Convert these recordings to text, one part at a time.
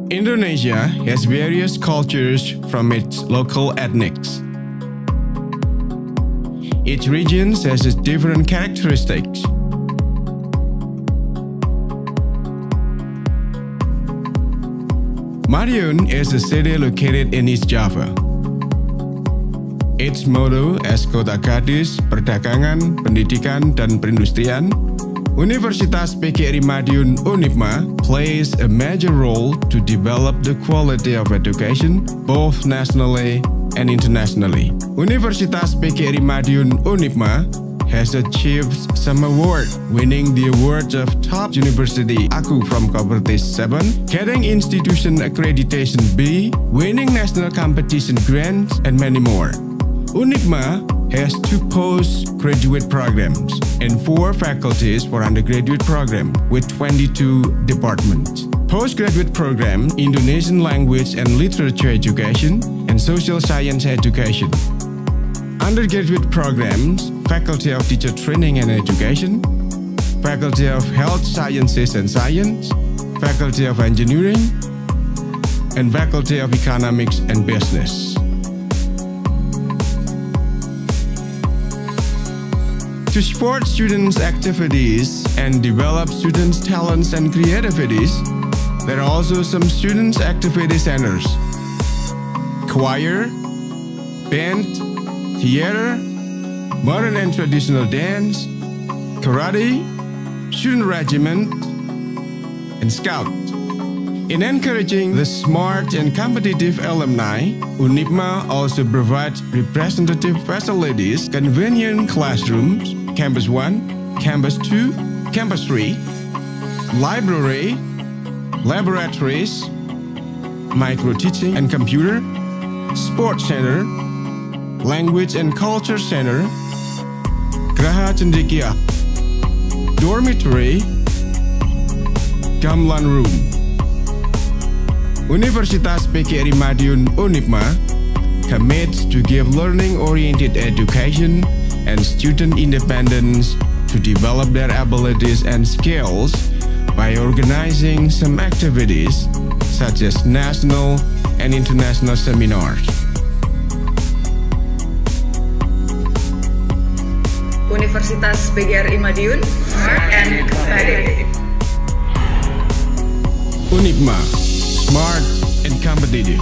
Indonesia has various cultures from its local ethnics. Each region has its different characteristics. Madiun is a city located in East Java. Its motto as Kota Gadis, Perdagangan, Pendidikan, dan Perindustrian, Universitas PGRI Madiun (Unipma) plays a major role to develop the quality of education both nationally and internationally. Universitas PGRI Madiun (Unipma) has achieved some awards, winning the awards of Top University Aku from Cooperative 7, getting institution accreditation B, winning national competition grants, and many more. Unipma has 2 postgraduate programs and 4 faculties for undergraduate program with 22 departments. Postgraduate program, Indonesian language and literature education, and social science education. Undergraduate programs, Faculty of Teacher Training and Education, Faculty of Health Sciences and Science, Faculty of Engineering, and Faculty of Economics and Business. To support students' activities and develop students' talents and creativities, there are also some students' activity centers: choir, band, theater, modern and traditional dance, karate, student regiment, and scout. In encouraging the smart and competitive alumni, Unipma also provides representative facilities, convenient classrooms, Campus 1, Campus 2, Campus 3, library, laboratories, micro-teaching and computer, sports center, language and culture center, Graha Cendekia, dormitory, gamelan room. Universitas PGRI Madiun (Unipma) commits to give learning-oriented education and student independence to develop their abilities and skills by organizing some activities such as national and international seminars. Universitas PGRI Madiun, smart and competitive. Unipma, smart and competitive.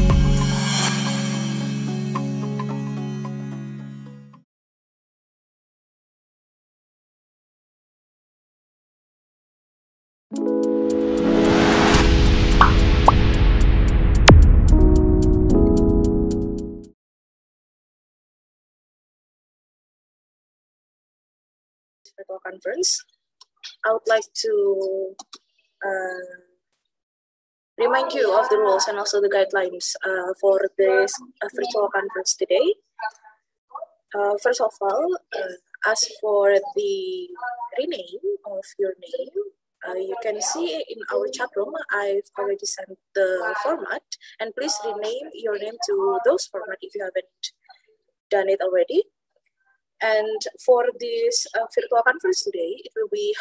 Virtual conference, I would like to remind you of the rules and also the guidelines for this virtual conference today. First of all, as for the rename of your name, you can see in our chat room, I've already sent the format, and please rename your name to those format if you haven't done it already. And for this virtual conference today, it will be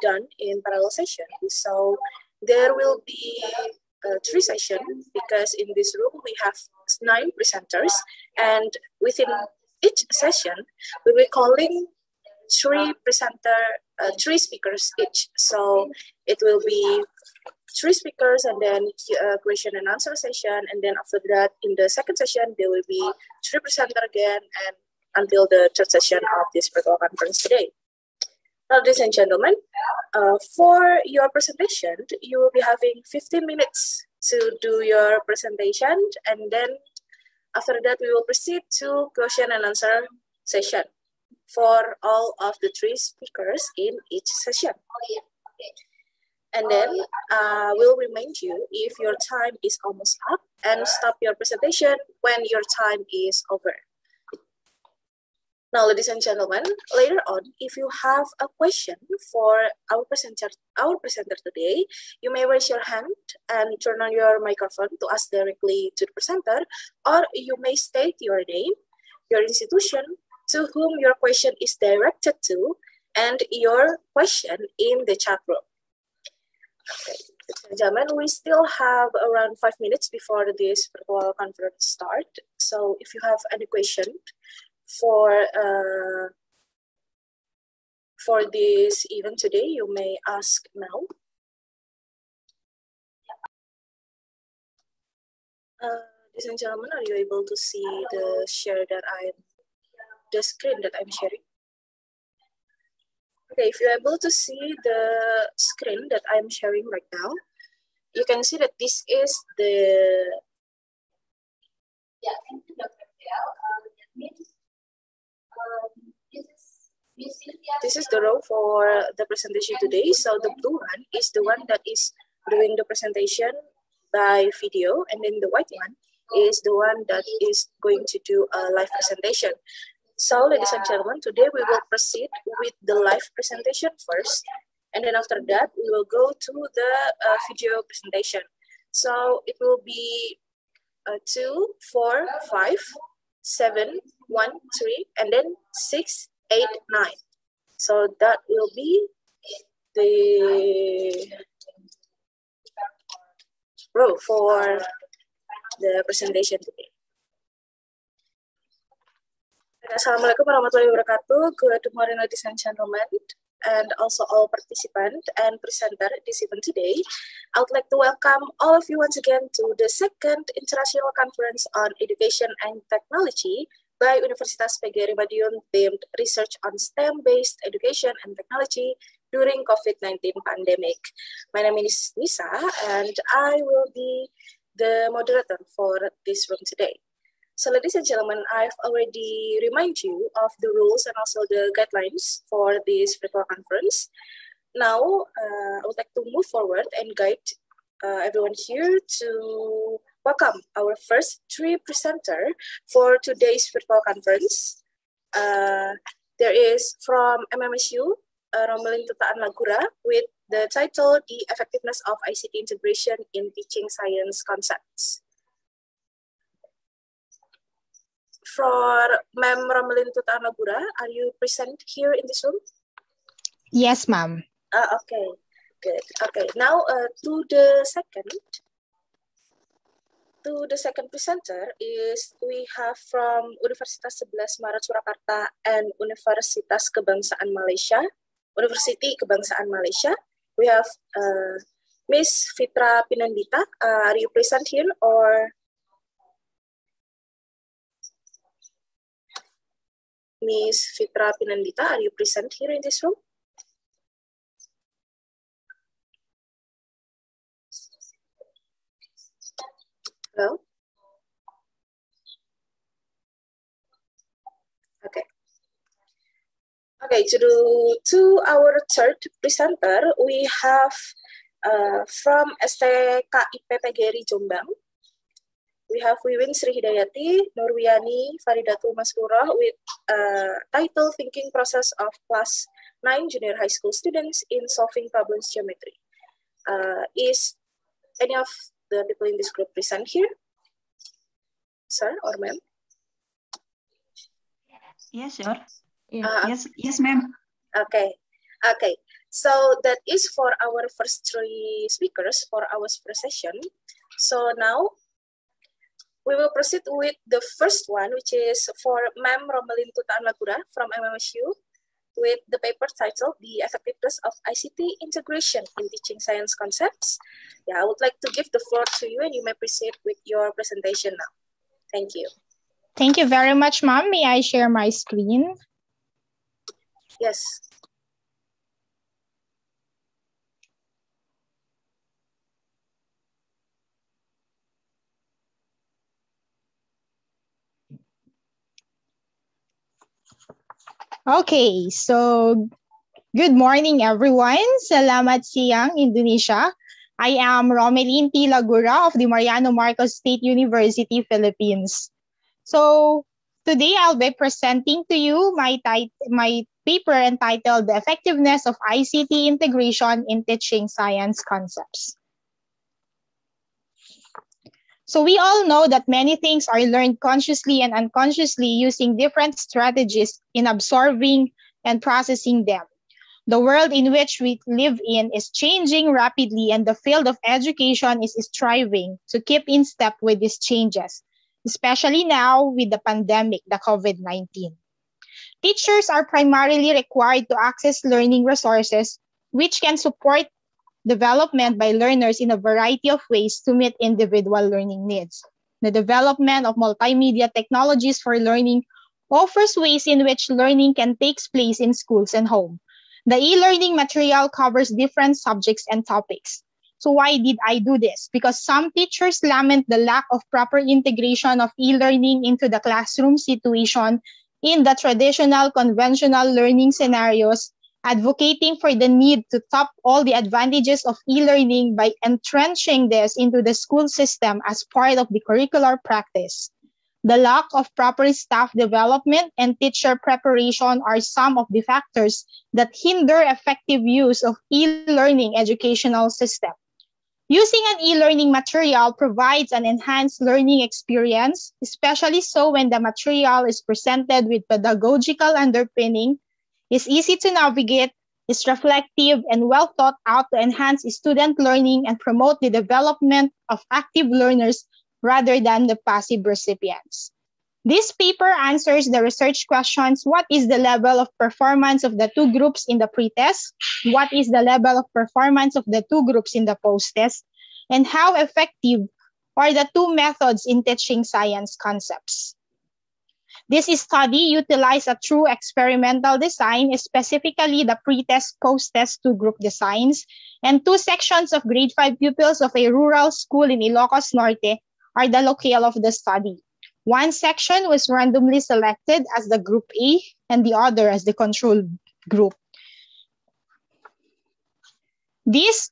done in parallel session. So there will be 3 sessions because in this room we have 9 presenters, and within each session we'll be calling 3 speakers each. So it will be 3 speakers and then question and answer session, and then after that in the second session there will be 3 presenters again, and until the 3rd session of this virtual conference today. Ladies and gentlemen, for your presentation, you will be having 15 minutes to do your presentation, and then after that we will proceed to question and answer session for all of the 3 speakers in each session. And then we'll remind you if your time is almost up and stop your presentation when your time is over. Now, ladies and gentlemen, later on, if you have a question for our presenter today, you may raise your hand and turn on your microphone to ask directly to the presenter, or you may state your name, your institution, to whom your question is directed to, and your question in the chat room. Okay. Gentlemen, we still have around 5 minutes before this virtual conference start. So if you have any question for this event today, you may ask now. Ladies and gentlemen, are you able to see the screen that I'm sharing? Okay, if you're able to see the screen that I'm sharing right now, you can see that this is the this is the row for the presentation today. So the blue one is the one that is doing the presentation by video, and then the white one is the one that is going to do a live presentation. So, ladies and gentlemen, today we will proceed with the live presentation first, and then after that, we will go to the video presentation. So, it will be 2, 4, 5, 7, 1, 3, and then 6, 8, 9. So, that will be the row for the presentation today. Assalamualaikum warahmatullahi wabarakatuh. Good morning, ladies and gentlemen, and also all participants and presenter this event today. I would like to welcome all of you once again to the second International Conference on Education and Technology by Universitas PGRI Madiun, themed Research on STEM-based Education and Technology during COVID-19 pandemic. My name is Nisa, and I will be the moderator for this room today. So, ladies and gentlemen, I've already reminded you of the rules and also the guidelines for this virtual conference. Now, I would like to move forward and guide everyone here to welcome our first 3 presenter for today's virtual conference. There is from MMSU, Romelin Tutaan Lagura, with the title, The Effectiveness of ICT Integration in Teaching Science Concepts. For Ma'am Romelin Tutaan Lagura, are you present here in this room? Yes, ma'am. Okay, good. Okay, now to the second presenter is we have from Universitas 11 Maret Surakarta and Universitas Kebangsaan Malaysia, University Kebangsaan Malaysia. We have Miss Fitra Pinandita. Are you present here or? Miss Fitra Pinandita, are you present here in this room? Hello? Okay. Okay, to our third presenter, we have from STKIP PGRI Jombang. We have Wiwin Sri Hidayati, Nurwiani, Faridatul Masrurah with title Thinking Process of Class 9 Junior High School Students in Solving Problems Geometry. Is any of the people in this group present here? Sir or ma'am? Yes, sure. Yes, ma'am. Okay. So that is for our first 3 speakers for our first session. So now, we will proceed with the first one, which is for Ma'am Romelin Tutaan Lagura from MMSU with the paper titled The Effectiveness of ICT Integration in Teaching Science Concepts. Yeah, I would like to give the floor to you and you may proceed with your presentation now. Thank you. Thank you very much, ma'am. May I share my screen? Yes. Okay, so good morning, everyone. Salamat siang, Indonesia. I am Romelin T. Lagura of the Mariano Marcos State University, Philippines. So today I'll be presenting to you my paper entitled The Effectiveness of ICT Integration in Teaching Science Concepts. So we all know that many things are learned consciously and unconsciously using different strategies in absorbing and processing them. The world in which we live in is changing rapidly, and the field of education is striving to keep in step with these changes, especially now with the pandemic, the COVID-19. Teachers are primarily required to access learning resources which can support development by learners in a variety of ways to meet individual learning needs. The development of multimedia technologies for learning offers ways in which learning can take place in schools and home. The e-learning material covers different subjects and topics. So why did I do this? Because some teachers lament the lack of proper integration of e-learning into the classroom situation in the traditional conventional learning scenarios, advocating for the need to tap all the advantages of e-learning by entrenching this into the school system as part of the curricular practice. The lack of proper staff development and teacher preparation are some of the factors that hinder effective use of e-learning educational system. Using an e-learning material provides an enhanced learning experience, especially so when the material is presented with pedagogical underpinning, is easy to navigate, is reflective, and well thought out to enhance student learning and promote the development of active learners rather than the passive recipients. This paper answers the research questions: what is the level of performance of the two groups in the pre-test? What is the level of performance of the two groups in the post-test? And how effective are the two methods in teaching science concepts? This study utilized a true experimental design, specifically the pre-test, post-test two-group designs, and two sections of grade 5 pupils of a rural school in Ilocos Norte are the locale of the study. One section was randomly selected as the group A and the other as the control group. This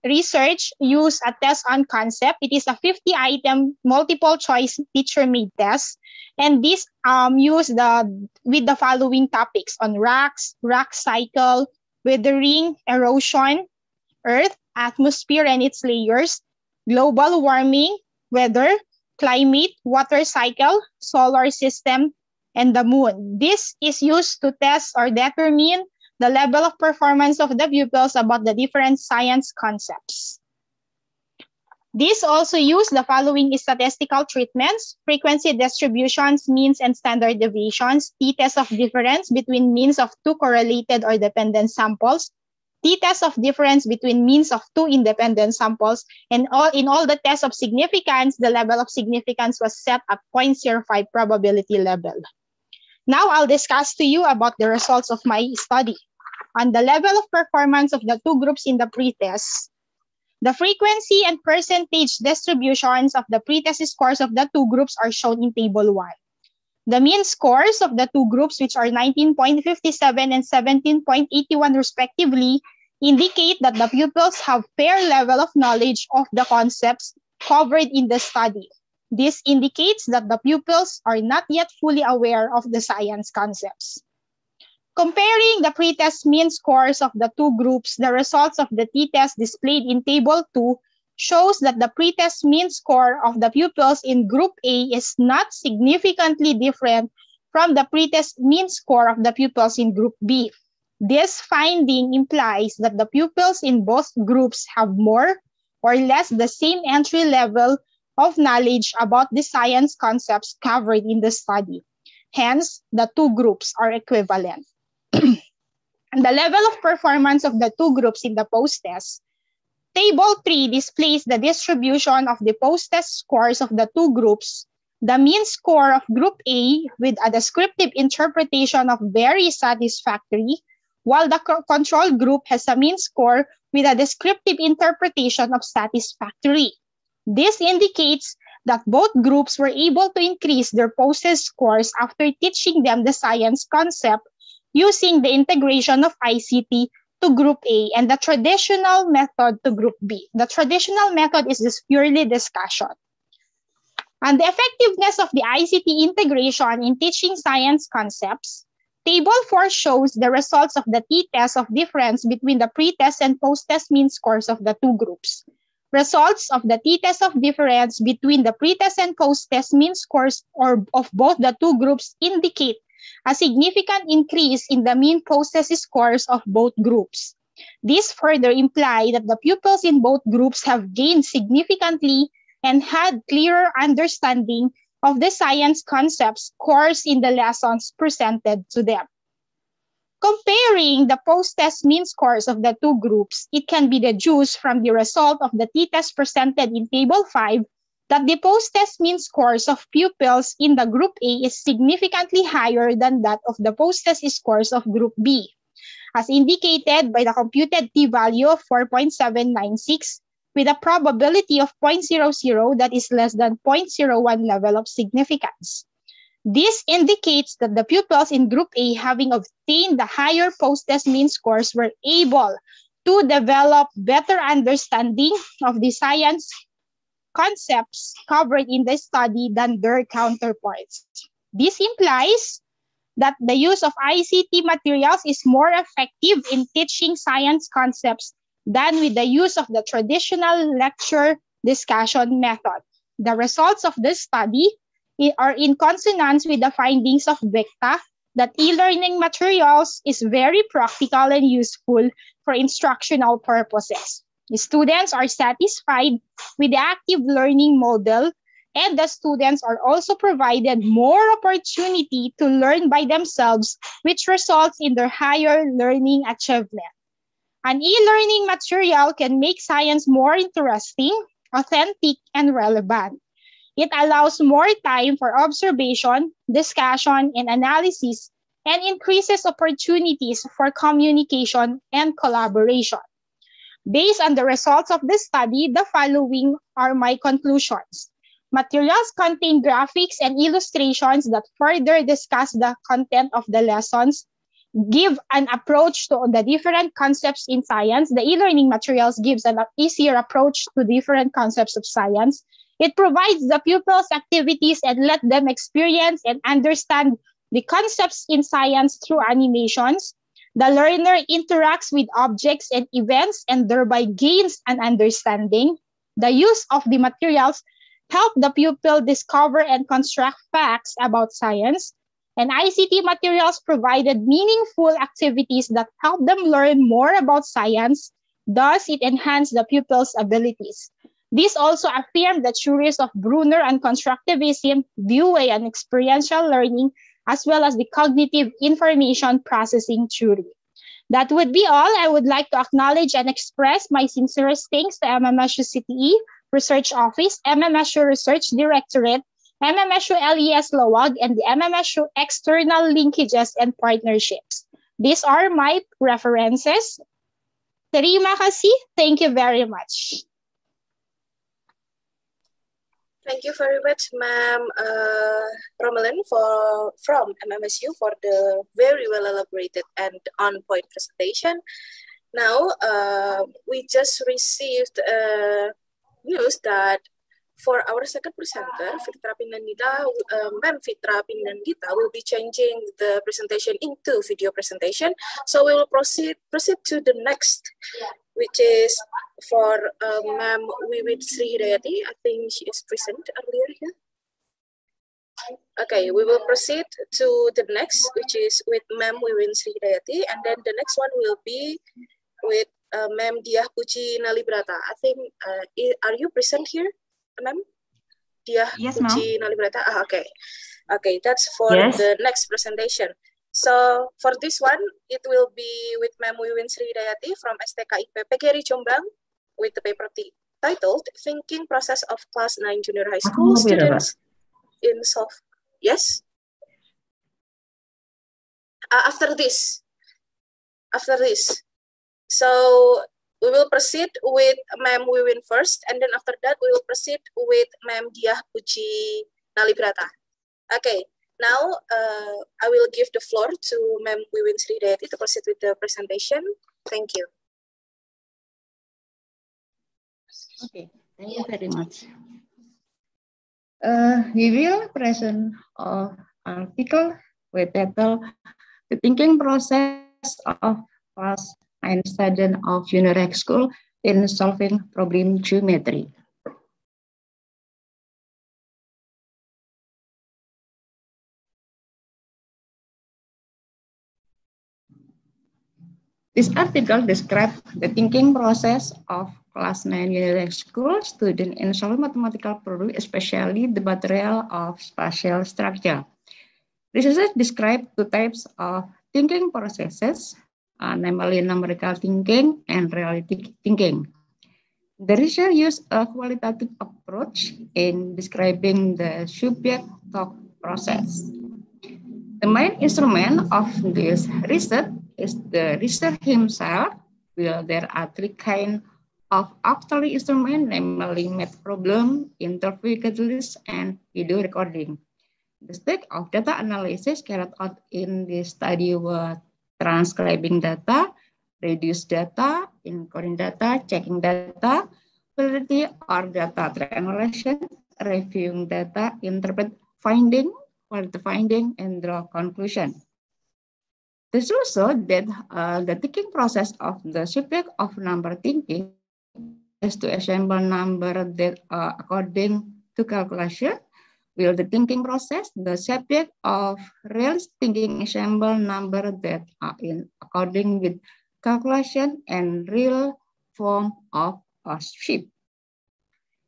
research used a test on concept. It is a 50-item multiple choice teacher-made test, and this used with the following topics on rocks, rock cycle, weathering, erosion, earth, atmosphere and its layers, global warming, weather, climate, water cycle, solar system, and the moon. This is used to test or determine the level of performance of the pupils about the different science concepts. This also used the following statistical treatments: frequency distributions, means and standard deviations, t-test of difference between means of two correlated or dependent samples, t-test of difference between means of two independent samples, and in all the tests of significance, the level of significance was set at 0.05 probability level. Now I'll discuss to you about the results of my study. On the level of performance of the two groups in the pretest, the frequency and percentage distributions of the pretest scores of the two groups are shown in Table 1. The mean scores of the two groups, which are 19.57 and 17.81 respectively, indicate that the pupils have fair level of knowledge of the concepts covered in the study. This indicates that the pupils are not yet fully aware of the science concepts. Comparing the pretest mean scores of the two groups, the results of the t-test displayed in Table 2 shows that the pretest mean score of the pupils in Group A is not significantly different from the pretest mean score of the pupils in Group B. This finding implies that the pupils in both groups have more or less the same entry level of knowledge about the science concepts covered in the study. Hence, the two groups are equivalent. And the level of performance of the two groups in the post-test, Table 3 displays the distribution of the post-test scores of the two groups. The mean score of Group A with a descriptive interpretation of very satisfactory, while the control group has a mean score with a descriptive interpretation of satisfactory. This indicates that both groups were able to increase their post-test scores after teaching them the science concept using the integration of ICT to Group A and the traditional method to Group B. The traditional method is just purely discussion. And the effectiveness of the ICT integration in teaching science concepts, Table 4 shows the results of the t-test of difference between the pre-test and post-test mean scores of the two groups. Results of the t-test of difference between the pre-test and post-test mean scores of both the two groups indicate a significant increase in the mean post-test scores of both groups. This further implies that the pupils in both groups have gained significantly and had clearer understanding of the science concepts course in the lessons presented to them. Comparing the post-test mean scores of the two groups, it can be deduced from the result of the t-test presented in Table 5 that the post-test mean scores of pupils in the Group A is significantly higher than that of the post-test scores of Group B, as indicated by the computed t-value of 4.796 with a probability of 0.00 that is less than 0.01 level of significance. This indicates that the pupils in Group A, having obtained the higher post-test mean scores, were able to develop better understanding of the science concepts covered in the study than their counterparts. This implies that the use of ICT materials is more effective in teaching science concepts than with the use of the traditional lecture discussion method. The results of this study are in consonance with the findings of Becta that e-learning materials is very practical and useful for instructional purposes. The students are satisfied with the active learning model, and the students are also provided more opportunity to learn by themselves, which results in their higher learning achievement. An e-learning material can make science more interesting, authentic, and relevant. It allows more time for observation, discussion, and analysis, and increases opportunities for communication and collaboration. Based on the results of this study, the following are my conclusions. Materials contain graphics and illustrations that further discuss the content of the lessons, give an approach to the different concepts in science. The e-learning materials gives an easier approach to different concepts of science. It provides the pupils activities and let them experience and understand the concepts in science through animations. The learner interacts with objects and events and thereby gains an understanding. The use of the materials help the pupil discover and construct facts about science. And ICT materials provided meaningful activities that help them learn more about science. Thus, it enhanced the pupil's abilities. This also affirmed the theories of Brunner and constructivism, Dewey and experiential learning, as well as the cognitive information processing theory. That would be all. I would like to acknowledge and express my sincerest thanks to MMSU CTE Research Office, MMSU Research Directorate, MMSU LES Lawag, and the MMSU External Linkages and Partnerships. These are my references. Terima kasih. Thank you very much. Thank you very much, Ma'am Romelin from MMSU for the very well elaborated and on-point presentation. Now, we just received news that for our second presenter, Ma'am Fitra Pinandita will be changing the presentation into video presentation. So we will proceed to the next, which is for Ma'am Wiwit Sri Hidayati. I think she is present earlier here. Okay, we will proceed to the next, which is with Ma'am Wiwit Sri Hidayati, and then the next one will be with Ma'am Diah Puji Nalibrata. I think, are you present here, Ma'am? Diah Puji Nalibrata? Okay. Okay, that's for the next presentation. So for this one, it will be with Ma'am Wiwin Sri Hidayati from STKIP PGRI Jombang with the paper titled Thinking Process of Class 9 Junior High School Students in Soft. Yes? After this. So we will proceed with Ma'am Wiwin first, and then after that we will proceed with Ma'am Diah Puji Nalibrata. Okay. Now, I will give the floor to Ma'am Wiwin Sri Hidayati to proceed with the presentation. Thank you. Okay, thank you very much. We will present an article with title The Thinking Process of Class 9 Student of Junior High School in Solving Problem Geometry. This article describes the thinking process of class 9 Unirect school student in solving mathematical problem, especially the material of spatial structure. Researchers describe two types of thinking processes, namely numerical thinking and reality thinking. The research used a qualitative approach in describing the subject-talk process. The main instrument of this research is the researcher himself. Well, there are three kinds of auxiliary instruments, namely math problem, interview catalyst, and video recording. The stage of data analysis carried out in this study were transcribing data, reduce data, encoding data, checking data, validity or data triangulation, reviewing data, interpret finding, quality finding, and draw conclusion. This also that the thinking process of the subject of number thinking is to assemble number that according to calculation. Will the thinking process, the subject of realist thinking assemble number that are in according with calculation and real form of a shape.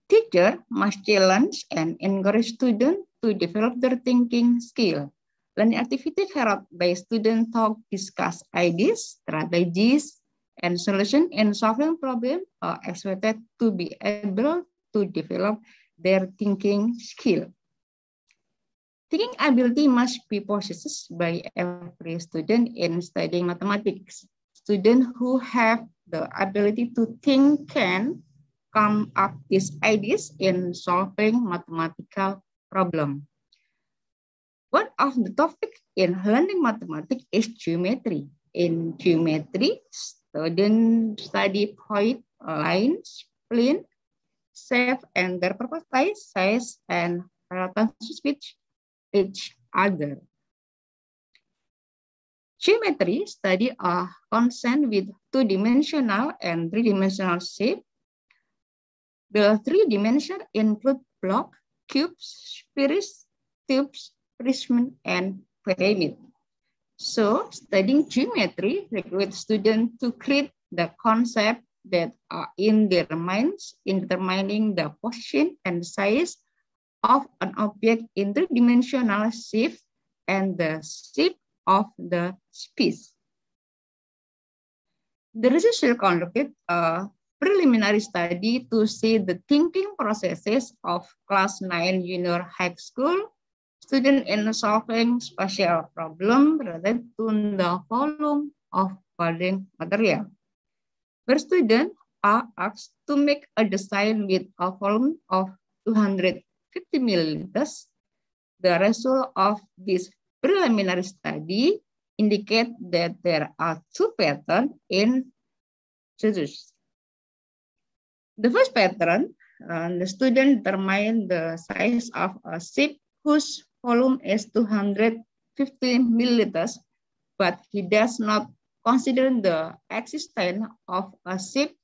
Teacher must challenge and encourage students to develop their thinking skill. Learning activity carried by students talk, discuss ideas, strategies, and solutions in solving problems are expected to be able to develop their thinking skill. Thinking ability must be possessed by every student in studying mathematics. Students who have the ability to think can come up with ideas in solving mathematical problems. One of the topics in learning mathematics is geometry. In geometry, students study point, lines, plane, shape, and their properties, size, and relations with each other. Geometry study are concerned with two-dimensional and three-dimensional shape. The three-dimensional include block, cubes, spheres, tubes, prism, and pyramid. So, studying geometry requires students to create the concept that are in their minds in determining the position and size of an object in three-dimensional shape and the shape of the space. The researcher conducted a preliminary study to see the thinking processes of class 9 junior high school students in solving spatial problem related to the volume of coding material. The students are asked to make a design with a volume of 250 milliliters. The result of this preliminary study indicate that there are two patterns in series. The first pattern, the student determine the size of a ship whose volume is 250 milliliters, but he does not consider the existence of a ship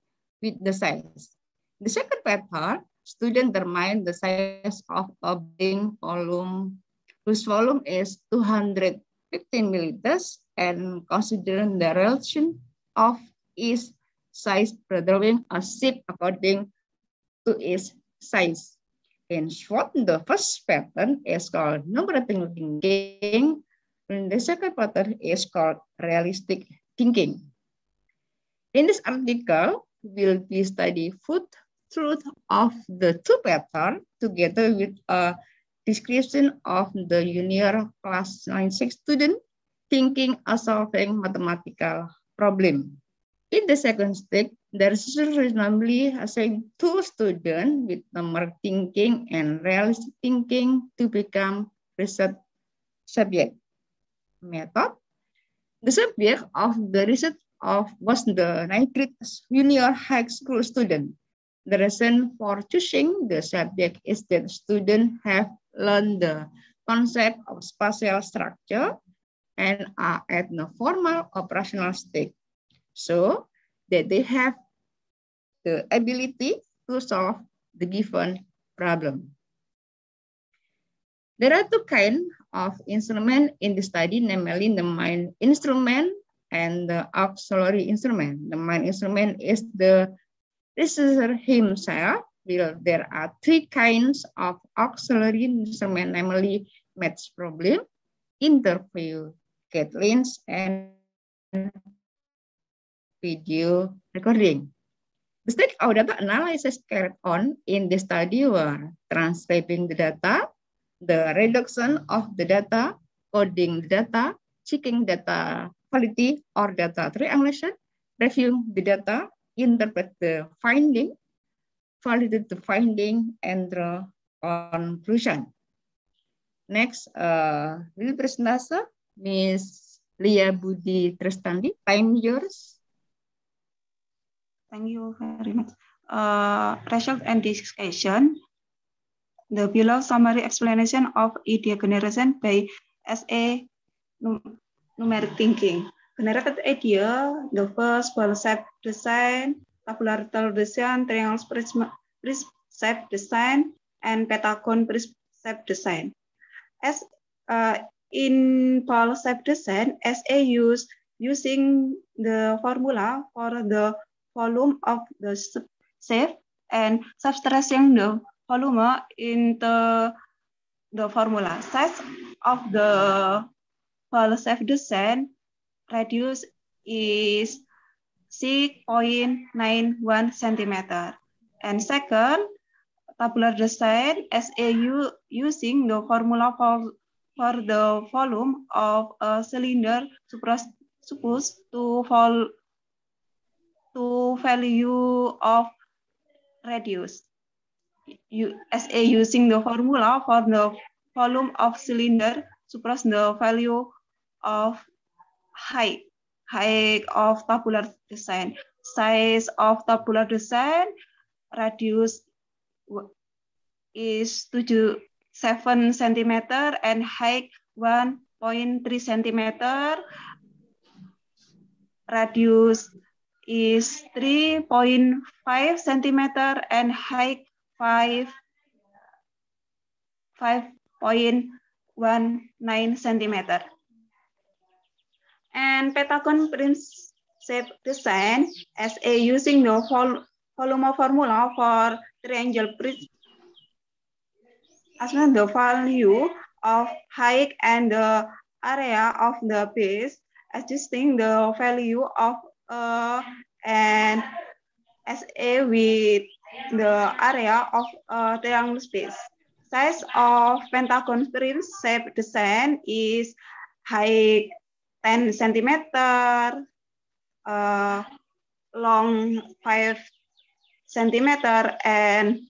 with the size. The second pattern, student determine the size of a building volume whose volume is 215 milliliters and considering the relation of its size by drawing a shape according to its size. In short, the first pattern is called numerical thinking, and the second pattern is called realistic thinking. In this article, we'll be studying full truth of the two patterns together with a description of the junior class 9-6 student thinking and solving mathematical problem. In the second stage, the researcher randomly assigned two students with numerical thinking and realistic thinking to become research subject. Method. The subject of the research was the 9th junior high school student. The reason for choosing the subject is that students have learned the concept of spatial structure and are at the formal operational stage, so that they have the ability to solve the given problem. There are two kinds of instruments in the study, namely the main instrument and the auxiliary instrument. The main instrument is the researcher himself. There are three kinds of auxiliary instrument, namely math problem, interview guidelines, and video recording. The stage of data analysis carried on in the study were transcribing the data, the reduction of the data, coding the data, checking data quality or data triangulation, reviewing the data, interpret the finding, validate the finding, and draw conclusion. Next, will presentasi Miss Lia Budi Tristandi. Time yours. Thank you very much. Result and discussion. The below summary explanation of idea generation by SA numeric thinking. Generated idea, the first concept design, tabular design, triangle precept design, and pentagon precept design. As in concept design, SA using the formula for the volume of the shape and subtracting the volume into the formula. Size of the concept design radius is 6.91 centimeter. And second, tabular design SAU using the formula for the volume of a cylinder supposed to value of radius. SA using the formula for the volume of cylinder suppress the value of height of tabular design. Size of tabular design radius is 7 centimeter and height 1.3 centimeter. Radius is 3.5 centimeter and height 5.19 centimeter. And pentagon precept design SA using the volume formula for triangle prism as well the value of height and the area of the base, adjusting the value of and SA with the area of triangle space. Size of pentagon precept design is height 10 centimeter, long 5 centimeter, and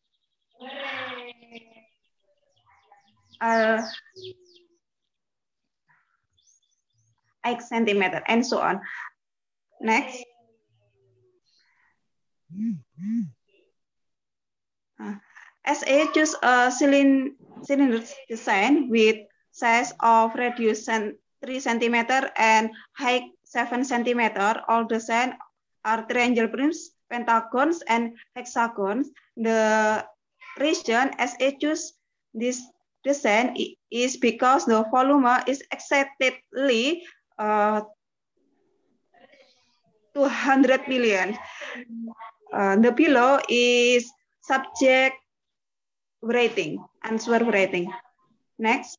8 centimeter, and so on. Next. SA choose a cylinder design with size of radius 3 centimeter and height 7 centimeter. All design are triangle prisms, pentagons, and hexagons. The reason SA choose this design is because the volume is exactly 200 million. The below is subject rating, answer rating. Next.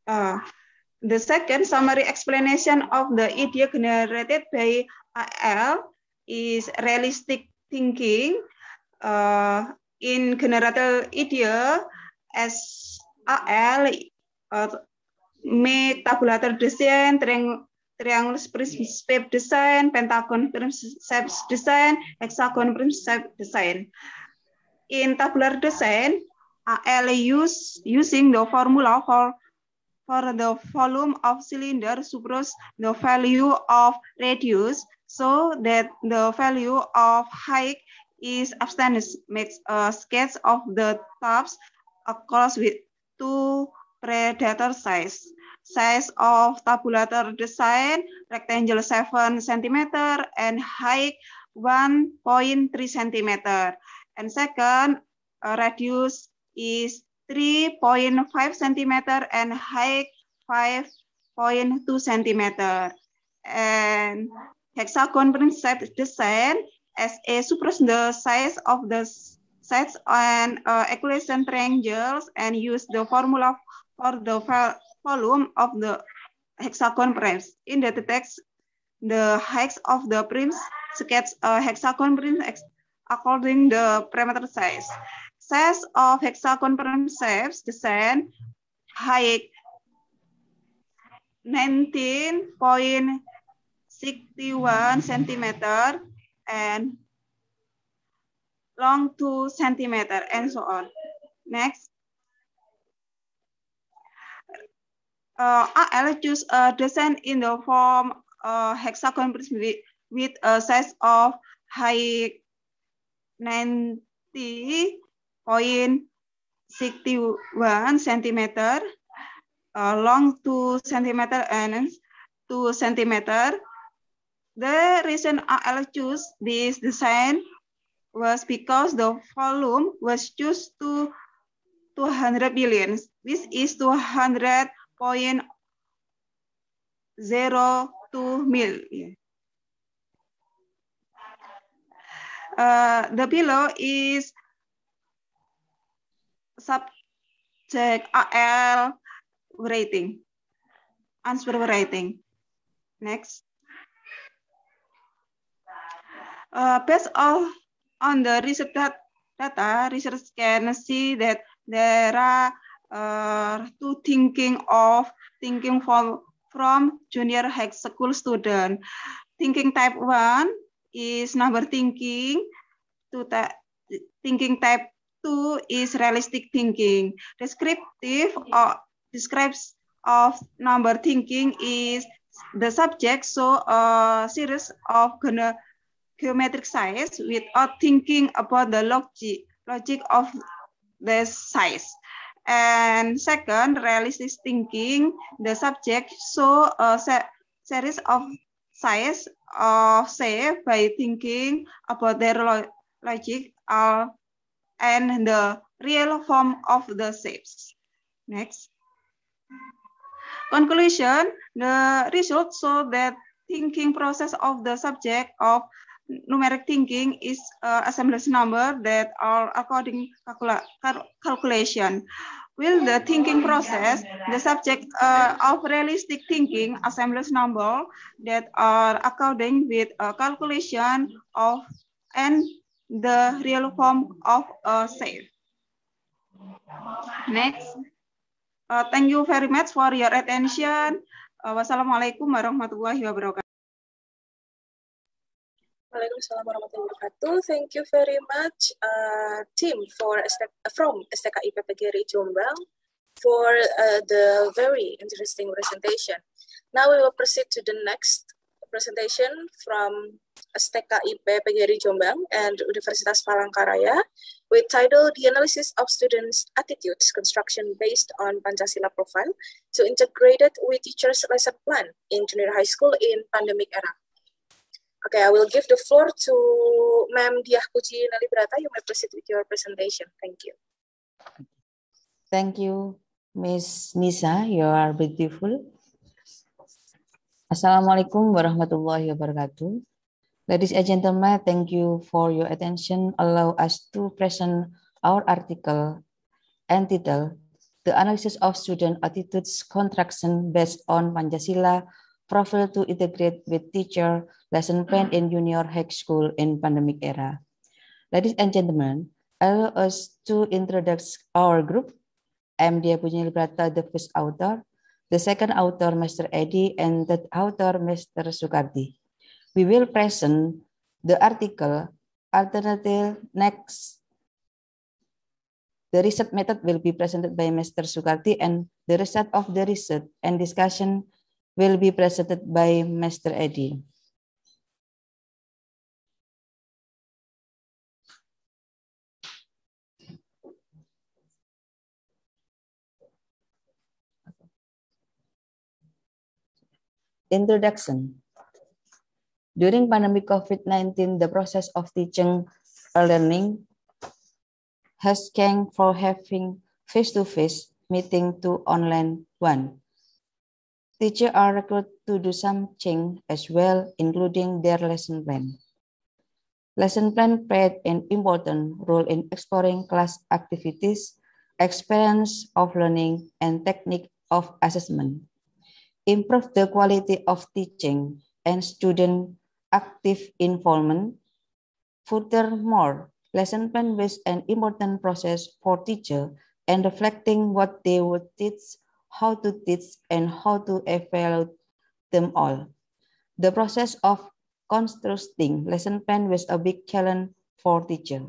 The second summary explanation of the idea generated by AL is realistic thinking. In generated idea, SAL make tabulator design, triangle precept design, pentagon precept design, hexagon precept design. In tabular design, AL using the formula for the volume of cylinder suppose the value of radius so that the value of height is abstinent, makes a sketch of the tops across with 2 predator size. Size of tabulator design, rectangle 7 centimeter and height 1.3 centimeter. And second, radius is 3.5 centimeter and height cm, and hexagon principle design as a suppress the size of the sides and equation triangles and use the formula for the volume of the hexagon primes. In the text, the height of the primes sketch a hexagon prime according the parameter size. Size of hexagon prime shapes design height 19.61 cm and long 2 cm and so on. Next. I'll choose a design in the form hexagon prism with a size of height 90.61 cm, long 2 cm and 2 cm. The reason I'll choose this design was because the volume was choose to 200 billion. This is 200.02 million. The below is subject AL rating, answer rating. Next. Based on the research data, researchers can see that there are two thinking from junior high school student. Thinking type 1 is number thinking. Thinking type 2 is realistic thinking. Descriptive or describes of number thinking is the subject show a series of geometric size without thinking about the logic of the size. And second, realistic thinking, the subject show a series of size of shape by thinking about their logic and the real form of the shapes. Next. Conclusion, the results show that thinking process of the subject of numeric thinking is assemblage number that are according calculation. Will the thinking process, the subject of realistic thinking assemblage number that are according with calculation of and the real form of a shape. Next. Thank you very much for your attention. Wassalamualaikum warahmatullahi wabarakatuh. Waalaikumsalam warahmatullahi wabarakatuh. Thank you very much, team from ICETECH PGRI Jombang for the very interesting presentation. Now we will proceed to the next presentation from ICETECH PGRI Jombang and Universitas Palangkaraya with title The Analysis of Students' Attitudes Construction Based on Pancasila Profile to Integrated with Teachers' Lesson Plan in Junior High School in Pandemic Era. Okay, I will give the floor to Ma'am Diah Puji Nalibrata. You may proceed with your presentation. Thank you. Thank you, Miss Nisa. You are beautiful. Assalamualaikum warahmatullahi wabarakatuh. Ladies and gentlemen, thank you for your attention. Allow us to present our article entitled The Analysis of Student Attitudes Construction Based on Pancasila Profile to Integrate with Teacher Lesson Plan in Junior High School in Pandemic Era. Ladies and gentlemen, allow us to introduce our group. I'm Diah Puji Nalibrata, the first author. The second author, Mr. Edi, and the author, Mr. Sukardi. We will present the article alternative next. The research method will be presented by Mr. Sukardi, and the result of the research and discussion will be presented by Mr. Edi. Introduction. During pandemic COVID-19, the process of teaching or learning has changed from having face-to-face meeting to online one. Teachers are required to do some change as well, including their lesson plan. Lesson plan played an important role in exploring class activities, experience of learning, and technique of assessment, improve the quality of teaching and student active involvement. Furthermore, lesson plan was an important process for teachers and reflecting what they would teach, how to teach, and how to evaluate them all. The process of constructing lesson plan was a big challenge for teachers.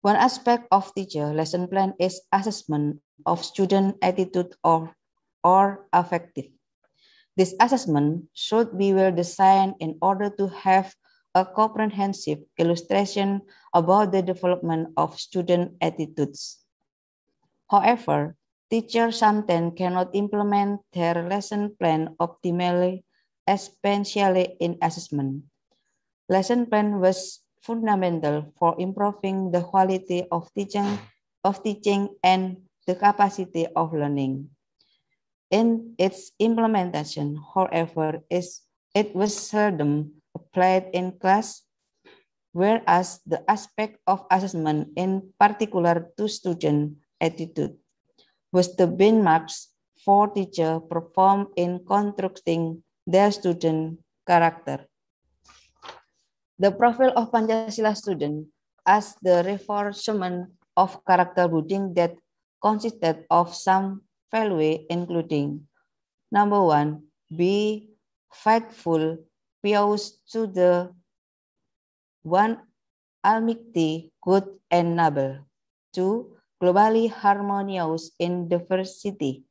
One aspect of teacher lesson plan is assessment of student attitude or affective. This assessment should be well designed in order to have a comprehensive illustration about the development of student attitudes. However, teachers sometimes cannot implement their lesson plan optimally, especially in assessment. Lesson plan was fundamental for improving the quality of teaching and the capacity of learning. In its implementation, however, it was seldom applied in class, whereas the aspect of assessment, in particular to student attitude, was the benchmarks for teachers perform in constructing their student character. The profile of Pancasila student as the reinforcement of character building that consisted of some value including number 1, be faithful, pious to the one Almighty, good and noble. 2, globally harmonious in diversity.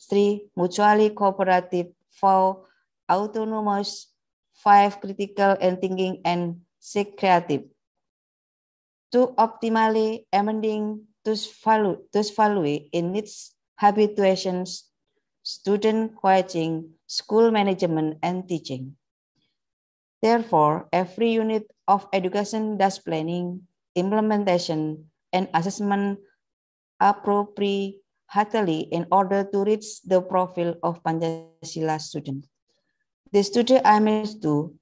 3, mutually cooperative. 4, autonomous. 5, critical and thinking, and 6, creative. 2, optimally amending those value in its habituations, student coaching, school management, and teaching. Therefore, every unit of education does planning, implementation, and assessment appropriately in order to reach the profile of Pancasila student. The student aims to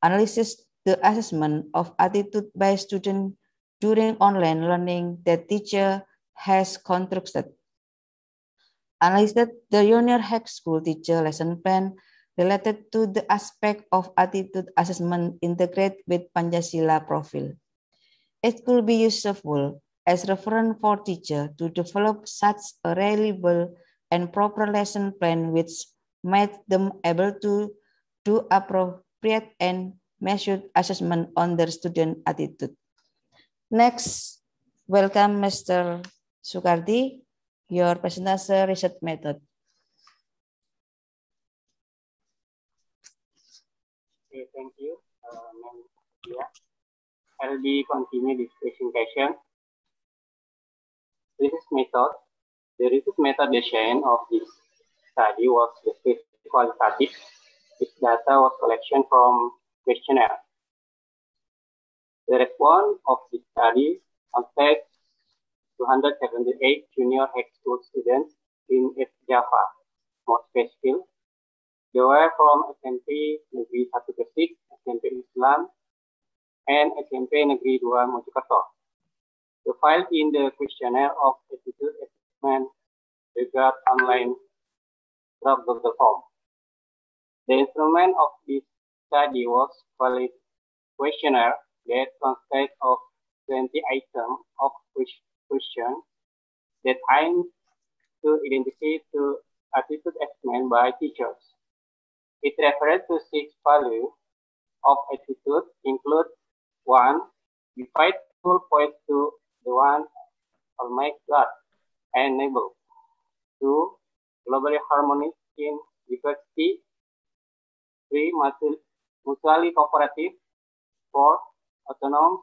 analyze the assessment of attitude by student during online learning that teacher has constructed. Analyze the junior high school teacher lesson plan related to the aspect of attitude assessment integrated with Pancasila profile. It could be useful as reference for teachers to develop such a reliable and proper lesson plan which made them able to do appropriate and measured assessment on their student attitude. Next, welcome Mr. Sukardi, your presentation research method. Okay, thank you. I'll be continue this presentation. Research method. The research methodization of this study was qualitative. This data was collection from questionnaire. The response of this study contains 278 junior high school students in East Java, more specifically. They were from SMP Negeri 1 Gresik, SMP Islam, and SMP Negeri 2 Mojokerto. The file in the questionnaire of attitude assessment regard online Google form. The instrument of this study was valid questionnaire that consists of 20 items of question that aims to identify the attitude assessment by teachers. It refers to 6 values of attitude, include 1, be faithful point to the one Almighty God and neighbor. 2, globally harmonious in diversity. 3, mutually cooperative. 4, autonomous.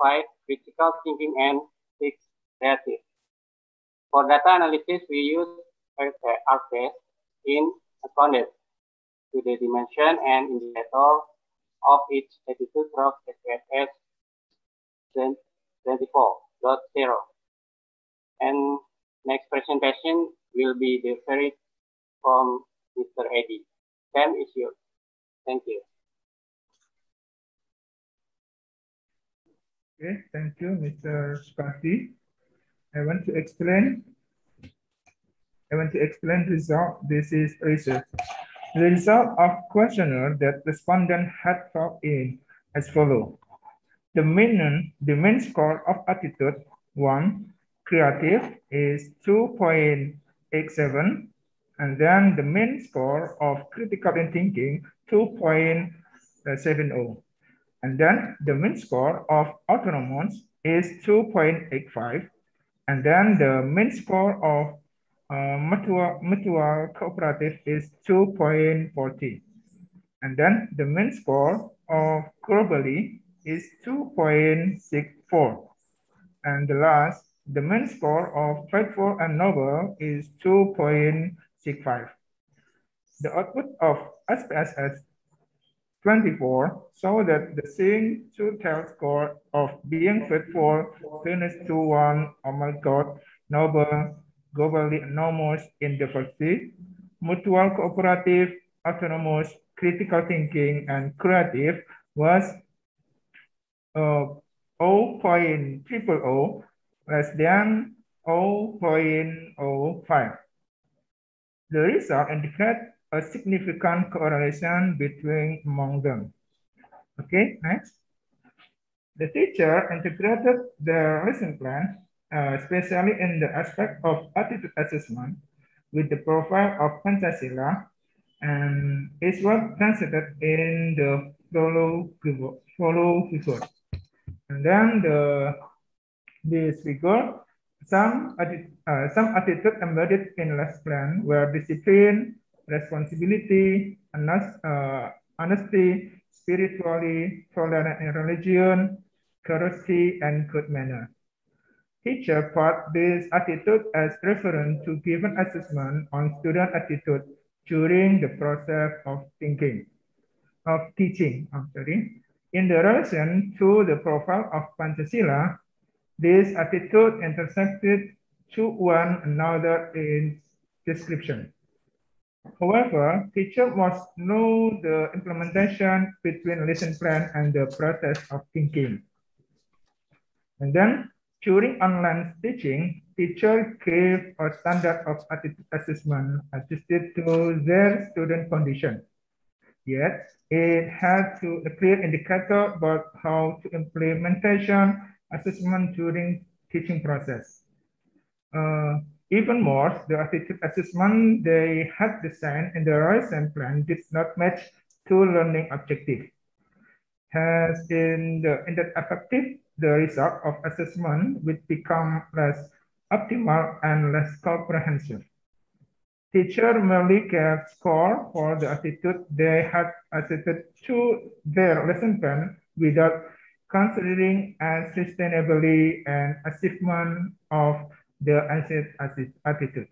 5, critical thinking, and 6, creative. For data analysis, we use RPS in accordance to the dimension and indicator of each attitude of SPSS 24.0. And next presentation will be deferred from Mr. Eddy. Time is yours. Thank you. Okay, thank you, Mr. Spati. I want to explain result. This is research. The result of questionnaire that respondent had filled in as follows. The main score of attitude 1, creative, is 2.87, and then the main score of critical thinking 2.70. And then the main score of autonomous is 2.85. And then the main score of mutual cooperative is 2.40. And then the main score of globally is 2.64. And the last, the main score of faithful and noble is 2.65. The output of SPSS 24 show that the same two-tailed score of being faithful, fairness to one, oh my God, noble, globally enormous in diversity, mutual cooperative, autonomous, critical thinking, and creative was 0.000 less than 0.05. The result indicates a significant correlation among them. Okay, next. The teacher integrated the lesson plan, especially in the aspect of attitude assessment, with the profile of Pancasila, and is what translated in the follow figure. And then this figure, some attitude embedded in lesson plan were discipline, responsibility, honesty, spirituality, tolerance in religion, courtesy, and good manner. Teacher part this attitude as reference to given assessment on student attitude during the process of teaching. In the relation to the profile of Pancasila, this attitude intersected to one another in description. However, teacher must know the implementation between lesson plan and the process of thinking. And then, during online teaching, teacher gave a standard of attitude assessment adjusted to their student condition. Yet, it had a clear indicator about how to implementation assessment during teaching process. Even more, the attitude assessment they had designed in the lesson plan did not match to learning objective. As in that effective, the result of assessment would become less optimal and less comprehensive. Teacher merely gave score for the attitude they had assessed to their lesson plan without considering as sustainability and achievement of the attitude.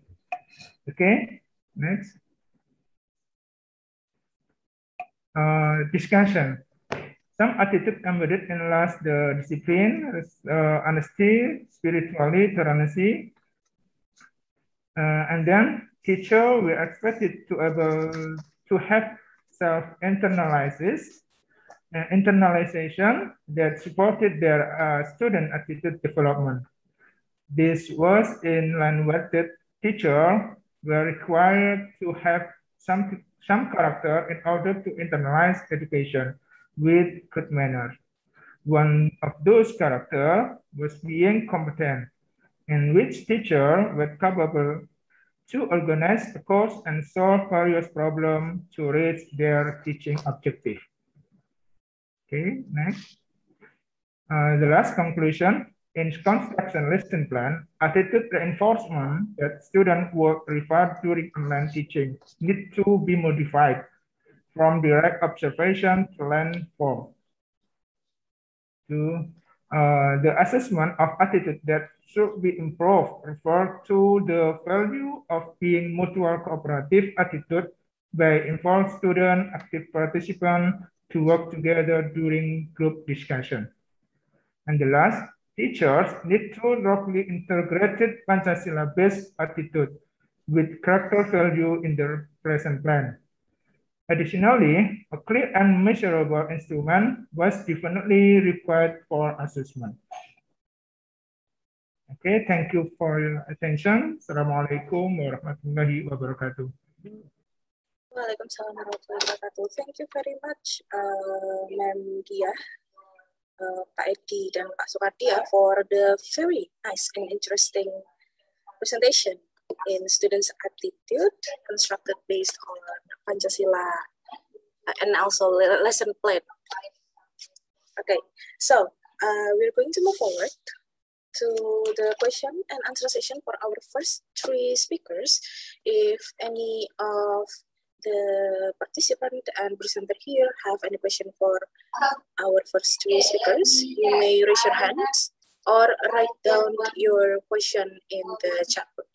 Okay, next. Discussion. Some attitude embedded in last the discipline, honesty, spirituality, tolerance, and then teacher will expected to able to have internalization that supported their student attitude development. This was in line with the teacher were required to have some character in order to internalize education with good manner. One of those characters was being competent, in which teachers were capable to organize a course and solve various problems to reach their teaching objective. Okay, next. The last conclusion, in construction lesson plan, attitude reinforcement that student work required during online teaching need to be modified from direct observation to learn form. The assessment of attitude that should be improved refer to the value of being mutual cooperative attitude by involve student, active participant to work together during group discussion. And the last, teachers need to roughly integrated Pancasila-based attitude with character value in the present plan. Additionally, a clear and measurable instrument was definitely required for assessment. Okay, thank you for your attention. Assalamualaikum warahmatullahi wabarakatuh. Waalaikumsalam warahmatullahi wabarakatuh. Thank you very much, Ma'am Dia, Pak Edi, dan Pak Sukardi for the very nice and interesting presentation in students' aptitude constructed based on Pancasila and also lesson plan. Okay, so we're going to move forward to the question and answer session for our first three speakers. If any of the participant and presenter here have any question for our first three speakers, you may raise your hands or write down your question in the chat box.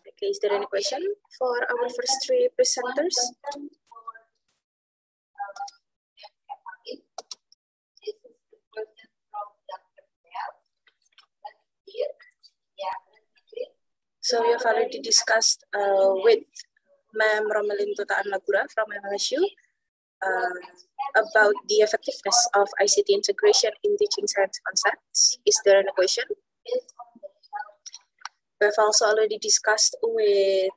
Okay, is there any question for our first three presenters? So we have already discussed with Ma'am Romelin Tutaan Lagura from MSU about the effectiveness of ICT integration in teaching science concepts. Is there any question? We have also already discussed with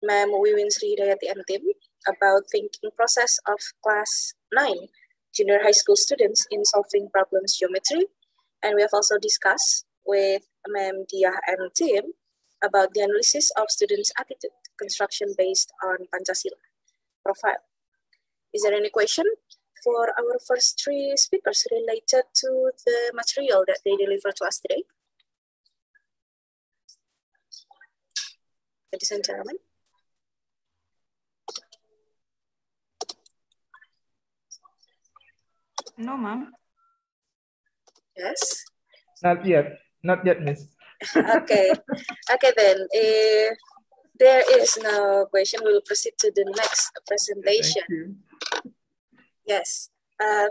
Ma'am Wiwin Sri Hidayati and team about thinking process of class 9 junior high school students in solving problems geometry. And we have also discussed with Ma'am Dia and team about the analysis of students' attitude construction based on Pancasila profile. Is there any question for our first three speakers related to the material that they delivered to us today? Ladies and gentlemen. No, ma'am. Yes. Not yet, Miss. Okay, okay then. If there is no question, we will proceed to the next presentation. Thank you. Yes.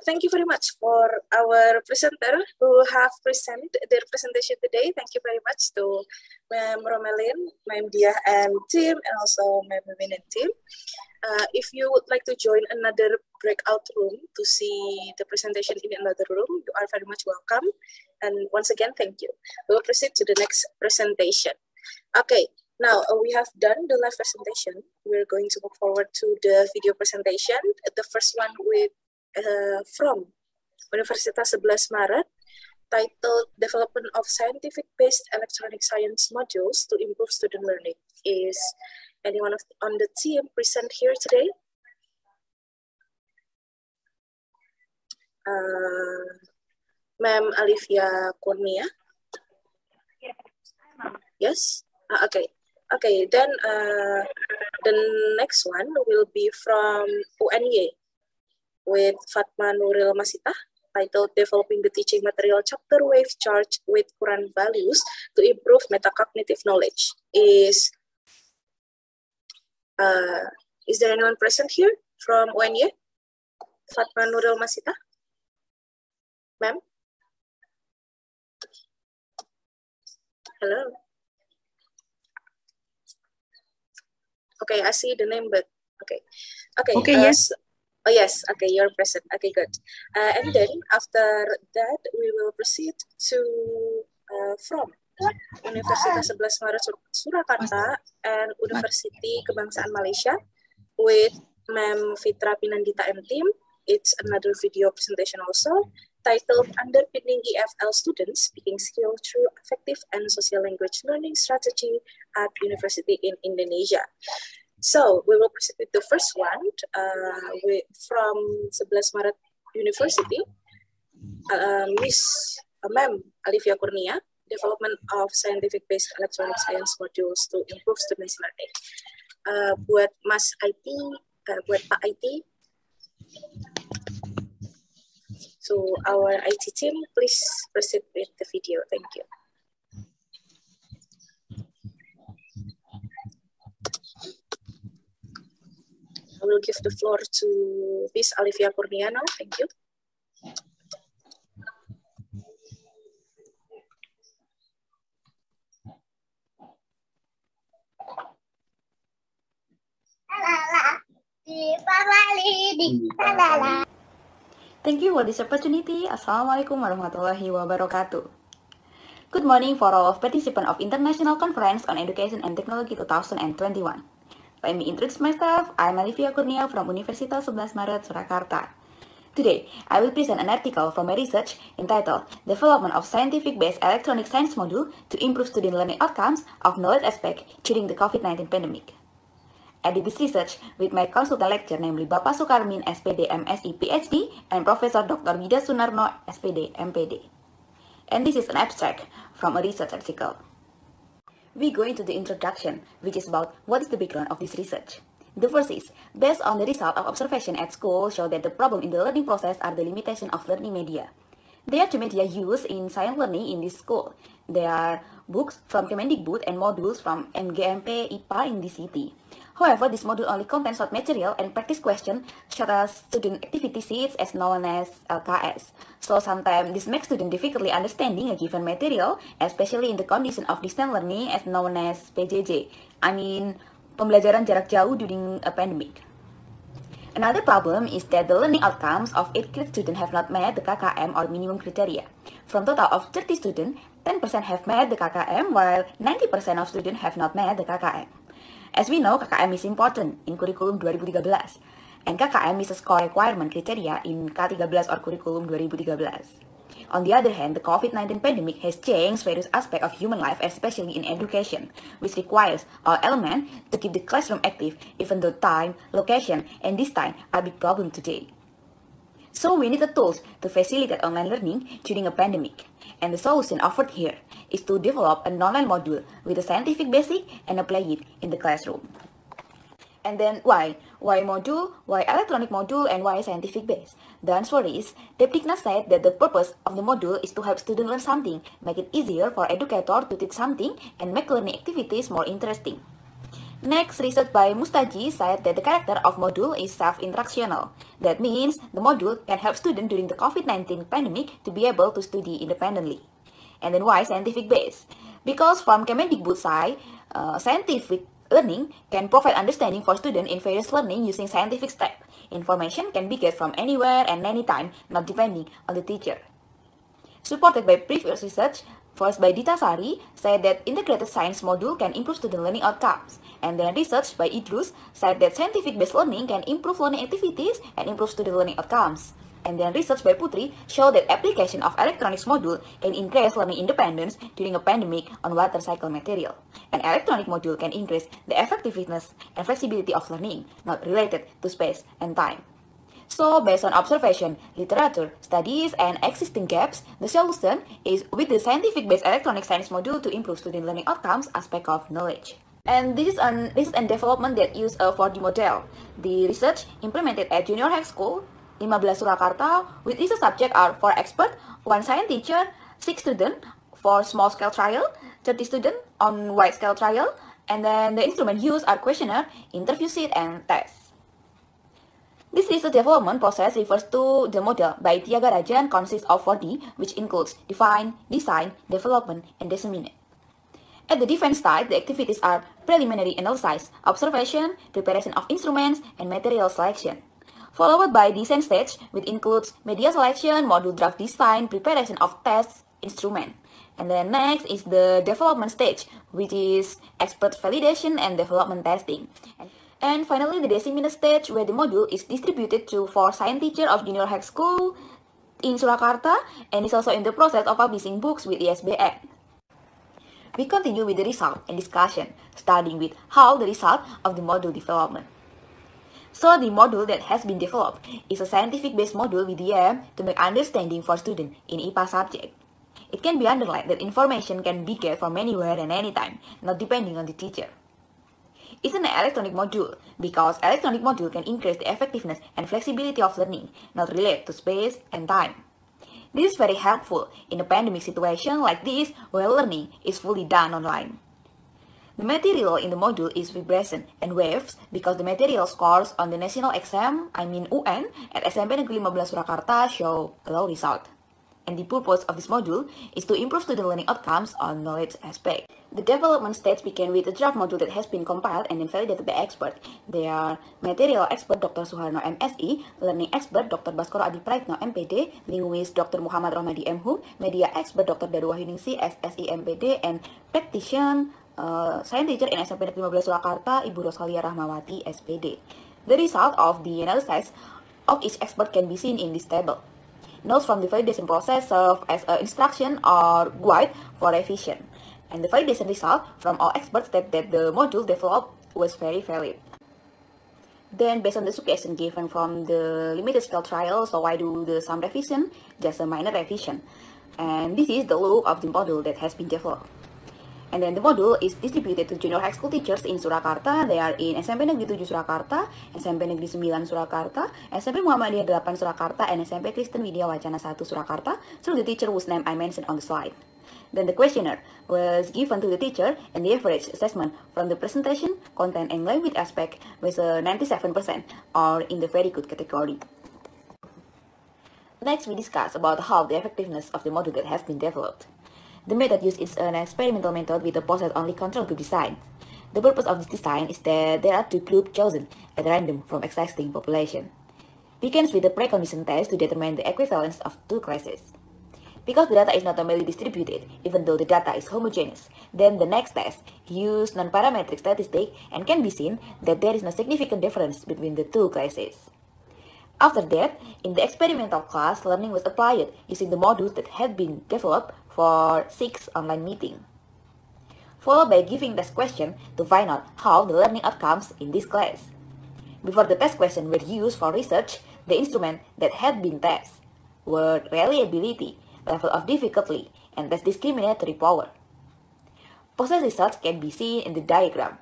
Thank you very much for our presenter who have presented their presentation today. Thank you very much to Ma'am Romelin, Ma'am Dia and team, and also Ma'am Wiwin and team. If you would like to join another breakout room to see the presentation in another room, you are very much welcome. And once again, thank you. We'll proceed to the next presentation. Okay, now we have done the live presentation. We're going to move forward to the video presentation. The first one with from Universitas 11 Maret, titled Development of Scientific-Based Electronic Science Modules to Improve Student Learning. Is anyone on the team present here today? Ma'am Alivia Kurnia? Yes? Okay. Okay, then the next one will be from UNY with Fatma Nuril Masita, titled Developing the Teaching Material Chapter Wave Charge with Quran Values to Improve Metacognitive Knowledge. Is there anyone present here from UNY? Fatma Nuril Masita? Ma'am? Hello? Okay, I see the name, but okay. Okay, yes. Oh yes, okay, you're present. Okay, good. And then after that, we will proceed to from Universitas 11 Maret Surakarta and University Kebangsaan Malaysia with Ma'am Fitra Pinandita and team. It's another video presentation also, titled Underpinning EFL Students Speaking Skill Through Effective and Social Language Learning Strategy at University in Indonesia. So we will proceed with the first one from 11 Maret University, Ma'am Alivia Kurnia, Development of Scientific-Based Electronic Science Modules to Improve Students' Learning. Buat Mas IT, buat Pak IT, to our IT team, please proceed with the video. Thank you. will give the floor to Miss Alivia Kurnia now. Thank you. Thank you for this opportunity. Assalamualaikum warahmatullahi wabarakatuh. Good morning for all of participants of International Conference on Education and Technology 2021. Let me introduce myself. I'm Alivia Kurnia from Universitas 11 Maret, Surakarta. Today, I will present an article from my research entitled Development of Scientific-Based Electronic Science Module to Improve Student Learning Outcomes of Knowledge Aspect During the COVID-19 Pandemic. I did this research with my consultant lecturer, namely Bapak Sukarmin, SPD, MSc, PhD, and Professor Dr. Wida Sunarno, SPD, MPD. And this is an abstract from a research article. We go into the introduction, which is about what is the background of this research. The first is, based on the result of observation at school, show that the problem in the learning process are the limitation of learning media. There are two media used in science learning in this school. There are books from Kemendikbud and modules from MGMP IPA in DCT. However, this module only contains short material and practice questions such as student activity sheets as known as LKS. So sometimes this makes students difficultly understanding a given material, especially in the condition of distance learning as known as PJJ. I mean, pembelajaran jarak jauh during a pandemic. Another problem is that the learning outcomes of 8th grade students have not met the KKM or minimum criteria. From total of 30 students, 10% have met the KKM while 90% of students have not met the KKM. As we know, KKM is important in Curriculum 2013, and KKM is a score requirement criteria in K13 or Curriculum 2013. On the other hand, the COVID-19 pandemic has changed various aspects of human life, especially in education, which requires all elements to keep the classroom active, even though time, location, and distance are big problems today. So we need the tools to facilitate online learning during a pandemic. And the solution offered here is to develop an online module with a scientific basic and apply it in the classroom. And then why? Why module? Why electronic module? And why scientific base? The answer is, Depdiknas said that the purpose of the module is to help students learn something, make it easier for educator to teach something, and make learning activities more interesting. Next, research by Mustaji said that the character of module is self-instructional. That means the module can help students during the COVID-19 pandemic to be able to study independently. And then why scientific base? Because from Kemendikbud side, scientific learning can provide understanding for students in various learning using scientific steps. Information can be get from anywhere and anytime, not depending on the teacher. Supported by previous research, first by Dita Sari, said that integrated science module can improve student learning outcomes. And then research by Idrus said that scientific-based learning can improve learning activities and improve student learning outcomes. And then research by Putri showed that application of electronics module can increase learning independence during a pandemic on water cycle material. An electronic module can increase the effectiveness and flexibility of learning, not related to space and time. So, based on observation, literature, studies, and existing gaps, the solution is with the scientific-based electronic science module to improve student learning outcomes aspect of knowledge. And this is an development that use a 4D model. The research implemented at Junior High School, 15 Surakarta, with each subject are 4 experts, 1 science teacher, 6 students for small-scale trial, 30 students on wide-scale trial, and then the instrument used are questionnaire, interview sheet, and tests. This research development process refers to the model by Tyagarajan consists of 4D, which includes define, design, development, and disseminate. At the defense side, the activities are preliminary analysis, observation, preparation of instruments, and material selection. Followed by design stage, which includes media selection, module draft design, preparation of test instrument. And then next is the development stage, which is expert validation and development testing. And finally, the disseminate stage, where the module is distributed to 4 science teachers of Junior High School in Surakarta, and is also in the process of publishing books with ISBN. We continue with the result and discussion, starting with how the result of the module development. So the module that has been developed is a scientific-based module with the aim to make understanding for students in IPA subject. It can be underlined that information can be get from anywhere and anytime, not depending on the teacher. It's an electronic module because electronic module can increase the effectiveness and flexibility of learning, not relate to space and time. This is very helpful in a pandemic situation like this where learning is fully done online. The material in the module is vibration and waves because the material scores on the national exam, UN, at SMP Negeri 15 Surakarta show a low result. And the purpose of this module is to improve student learning outcomes on knowledge aspect. The development stage began with a draft module that has been compiled and then validated by experts. They are material expert Dr. Suharno MSI, learning expert Dr. Baskoro Adi Praitno MPD, linguist Dr. Muhammad Romadi MHU, media expert Dr. Daru Wahyuningsi SSI MPD, and practitioner science teacher in SMP Negeri 15 Surakarta, Ibu Rosalia Rahmawati SPD. The result of the analysis of each expert can be seen in this table. Notes from the validation process serve as an instruction or guide for revision. And the validation result from all experts that the module developed was very valid. Then, based on the suggestion given from the limited scale trial, so I do some revision, just a minor revision. And this is the look of the module that has been developed. And then the module is distributed to junior high school teachers in Surakarta. They are in SMP Negeri 7 Surakarta, SMP Negeri 9 Surakarta, SMP Muhammadiyah 8 Surakarta, and SMP Kristen Widya Wacana 1 Surakarta through the teacher whose name I mentioned on the slide. Then the questionnaire was given to the teacher, and the average assessment from the presentation, content, and language aspect was 97%, or in the very good category. Next, we discuss about how the effectiveness of the module that has been developed. The method used is an experimental method with a process-only control group design. The purpose of this design is that there are two groups chosen at random from existing population. Begins with a precondition test to determine the equivalence of two classes. Because the data is not normally distributed, even though the data is homogeneous, then the next test uses non-parametric statistics and can be seen that there is no significant difference between the two classes. After that, in the experimental class, learning was applied using the modules that had been developed for 6 online meetings, followed by giving test question to find out how the learning outcomes in this class. Before the test question were used for research, the instruments that had been tested were reliability, level of difficulty, and test discriminatory power. Process results can be seen in the diagram.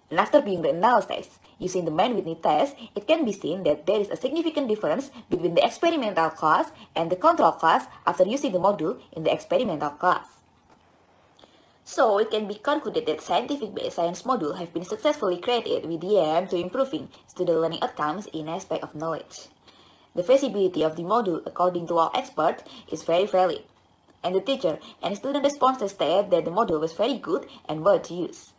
And after being reanalyzed using the man-Whitney test, it can be seen that there is a significant difference between the experimental class and the control class after using the module in the experimental class. So, it can be concluded that scientific-based science modules have been successfully created with the aim to improving student learning outcomes in aspect of knowledge. The feasibility of the module, according to all experts, is very valid, and the teacher and student responses state that the module was very good and worth use.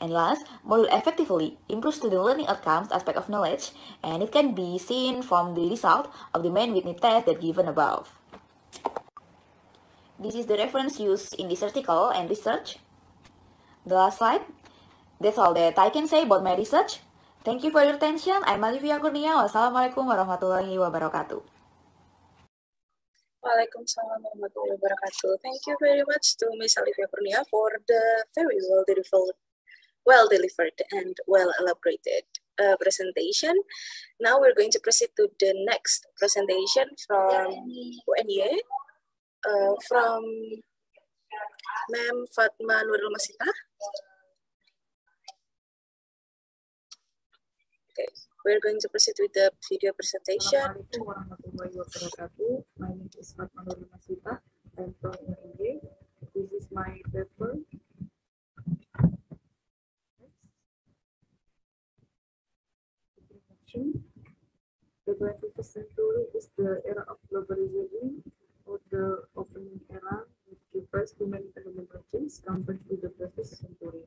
And last, module effectively improves student learning outcomes aspect of knowledge, and it can be seen from the result of the man-Whitney test that given above. This is the reference used in this article and research. The last slide. That's all that I can say about my research. Thank you for your attention. I'm Alivia Kurnia. Wassalamualaikum warahmatullahi wabarakatuh. Waalaikumsalam warahmatullahi wabarakatuh. Thank you very much to Ms. Alivia Kurnia for the very well-delivered and well-elaborated presentation. Now we're going to proceed to the next presentation from UNY, from Ma'am Fatma Nurul Masita. Okay, we're going to proceed with the video presentation. Assalamualaikum warahmatullahi wabarakatuh. My name is Fatma Nurul Masita. I'm from UNY. This is my paper. The 21st century is the era of globalization, or the opening era, which refers to many fundamental changes compared to the previous century.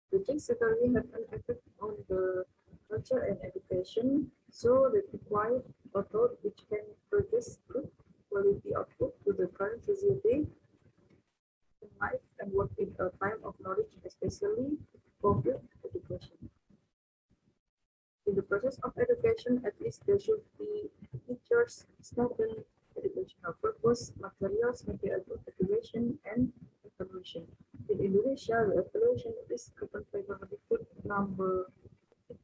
The change certainly have an effect on the culture and education, so that required a thought which can produce good quality output to the current society in life and work in a time of knowledge, especially public education. In the process of education, at least there should be teachers, students, educational purpose, materials, material evaluation, and evaluation. In Indonesia, the evaluation is governed by Permendikbud number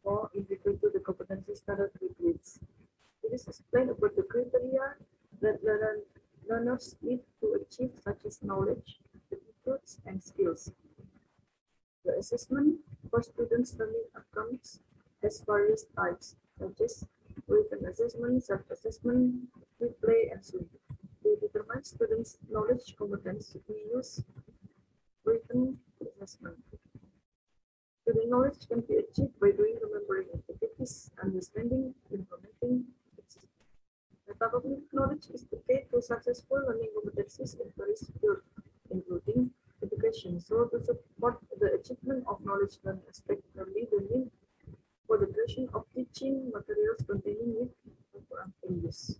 4 in regard to the competency standard with grades. It is explained about the criteria that learners need to achieve, such as knowledge, attitudes, and skills. The assessment for students' learning outcomes has various types, such as written assessment, self-assessment, replay, and so on. To determine students' knowledge competence, we use written assessment. assessment. Student knowledge can be achieved by doing remembering activities, understanding, implementing. Metacognitive knowledge is the key to successful learning competencies in various fields, including education. So to support the achievement of knowledge learning aspect, namely the need for the creation of teaching materials containing with and use.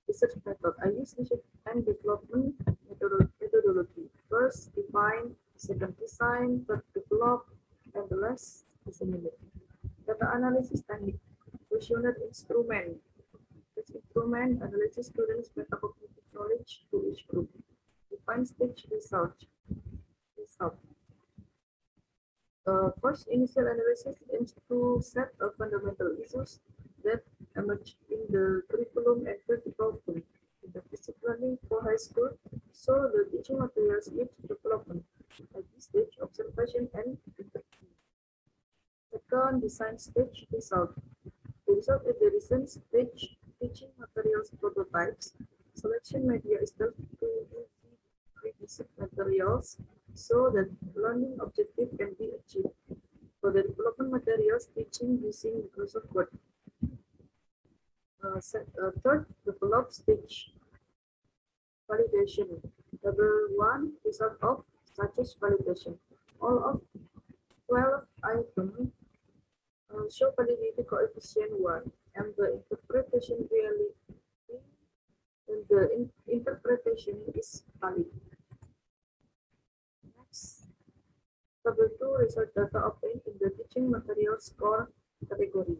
Research method. I use research and development methodology. First, define, second, design, third, develop, and the last, disseminate. Data analysis technique. Questionnaire instrument. This instrument analyzes students' metacognitive knowledge to each group. Define stage research. First, initial analysis aims to set a fundamental issues that emerge in the curriculum and field development in the basic learning for high school, so the teaching materials need development. At this stage, observation and interpretation. Second, design stage result. The result is the recent stage teaching materials prototypes. Selection media is done to revisit materials so that learning objective can be achieved. For the development materials, teaching using Microsoft Word. Third, develop stage validation. Level 1, result of such validation. All of 12 items show validity coefficient 1 and the interpretation reality and the interpretation is valid. Next, level 2, result data obtained in the teaching material score category.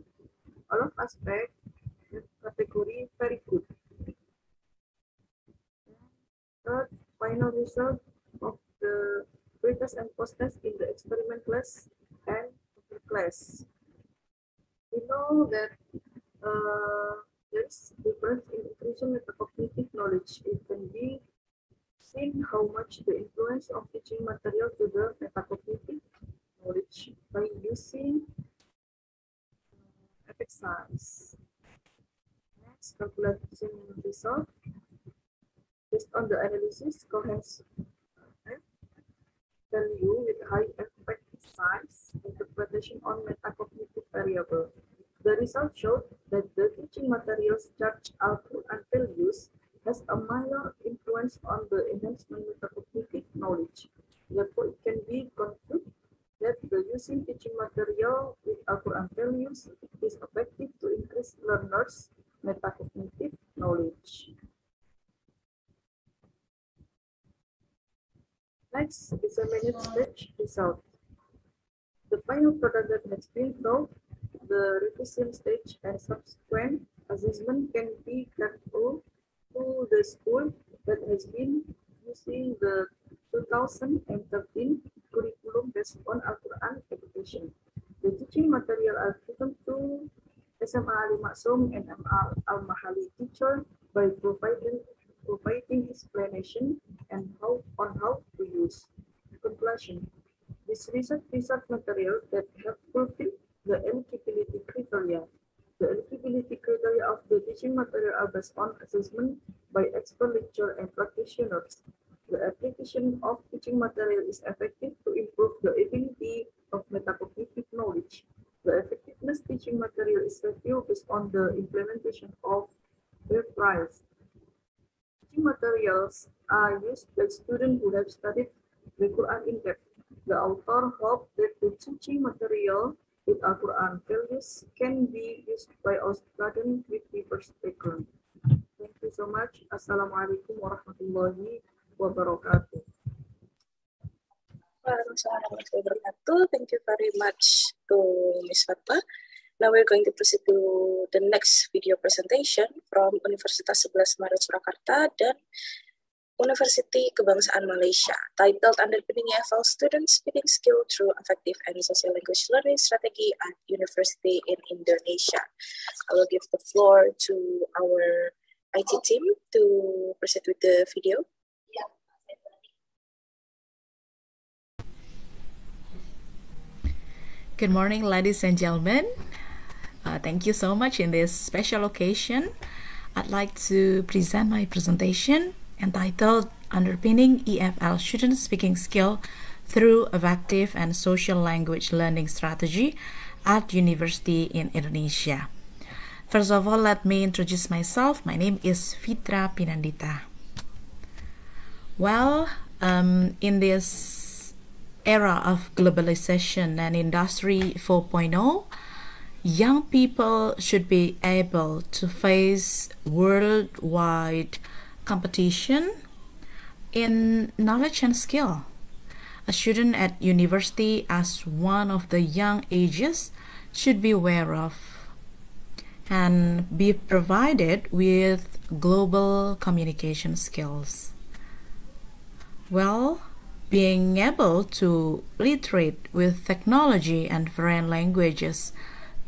All of aspect category very good. Third, final result of the pre-test and post-test in the experiment class and class. We know that there is difference in increasing metacognitive knowledge. It can be seen how much the influence of teaching material to the metacognitive knowledge by using exercise. Next, calculation result. Based on the analysis, coherence value with high effect size, interpretation on metacognitive variable. The result showed that the teaching materials charged output and fail use has a minor influence on the enhancement metacognitive knowledge. Therefore, it can be concluded that the using teaching material with output and fail use is effective to increase learners' metacognitive knowledge. Next is a minute stage result. The final product that has been taught, the revision stage and subsequent assessment can be carried to the school that has been using the 2013 curriculum based on Al-Quran education. The teaching material are given to SMA Ali Maksum and MA Al-Mahali teacher by providing explanation and how to use. Conclusion. This research material that have fulfilled the eligibility criteria. The eligibility criteria of the teaching material are based on assessment by expert lecturer and practitioners. The application of teaching material is effective to improve the ability of metacognitive knowledge. The effectiveness teaching material is reviewed based on the implementation of their trials. Teaching materials are used by students who have studied the Quran in depth. The author hopes that the teaching material with Al-Quran values can be used by our students with diverse background. Thank you so much. Assalamualaikum warahmatullahi wabarakatuh. Thank you very much to Ms. Fatma. Now we're going to proceed to the next video presentation from Universitas 11 Maret Surakarta dan University Kebangsaan Malaysia, titled Underpinning EFL Students Speaking Skill Through Effective and Social Language Learning Strategy at University in Indonesia. I will give the floor to our IT team to proceed with the video. Good morning, ladies and gentlemen. Thank you so much in this special occasion. I'd like to present my presentation entitled Underpinning EFL Student Speaking Skill through effective and social language learning strategy at university in Indonesia. First of all, let me introduce myself. My name is Fitra Pinandita. Well, in this era of globalization and Industry 4.0, young people should be able to face worldwide competition in knowledge and skill. A student at university, as one of the young ages, should be aware of and be provided with global communication skills. Well, being able to literate with technology and foreign languages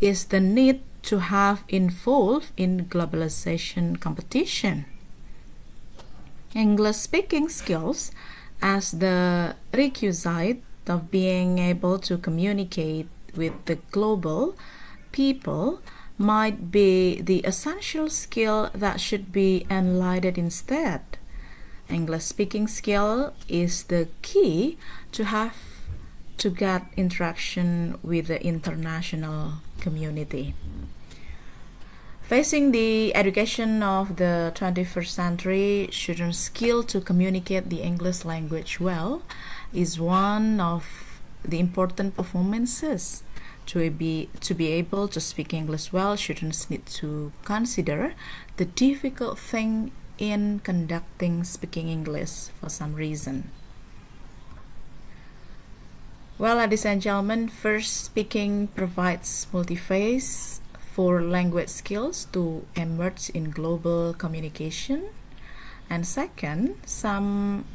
is the need to have involved in globalization competition. English speaking skills as the requisite of being able to communicate with the global people might be the essential skill that should be enlightened instead. English speaking skill is the key to get interaction with the international community. Facing the education of the 21st century, students' skill to communicate the English language well is one of the important performances. To be able to speak English well, students need to consider the difficult thing in conducting speaking English for some reason. Well, ladies and gentlemen, first, speaking provides multi-phase for language skills to emerge in global communication. And second, some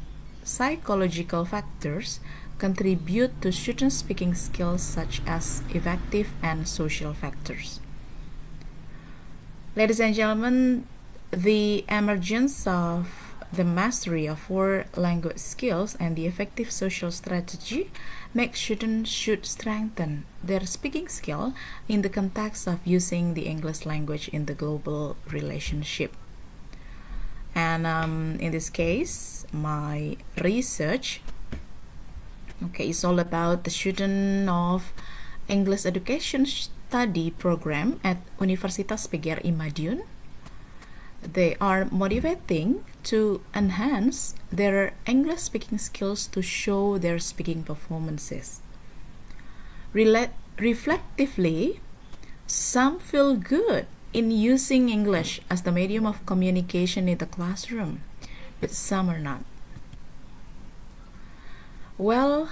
psychological factors contribute to students' speaking skills, such as affective and social factors. Ladies and gentlemen, the emergence of the mastery of 4 language skills and the effective social strategy make students should strengthen their speaking skill in the context of using the English language in the global relationship. And in this case, my research is all about the student of English education study program at Universitas PGRI Madiun. They are motivating to enhance their English speaking skills to show their speaking performances. Reflectively, some feel good in using English as the medium of communication in the classroom, but some are not. Well,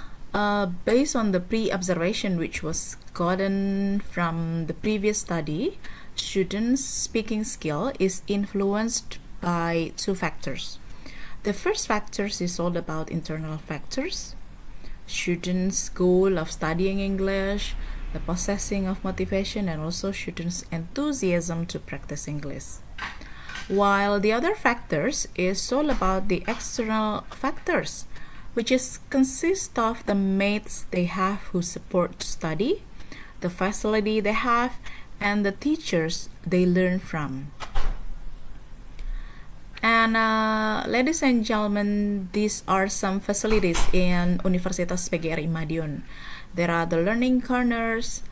based on the pre-observation which was gotten from the previous study, students' speaking skill is influenced by 2 factors. The first factor is all about internal factors. Students' goal of studying English, the possessing of motivation, and also students' enthusiasm to practice English. While the other factors is all about the external factors, which consist of the mates they have who support study, the facility they have, and the teachers they learn from. And ladies and gentlemen, these are some facilities in Universitas PGRI Madiun. There are the learning corners,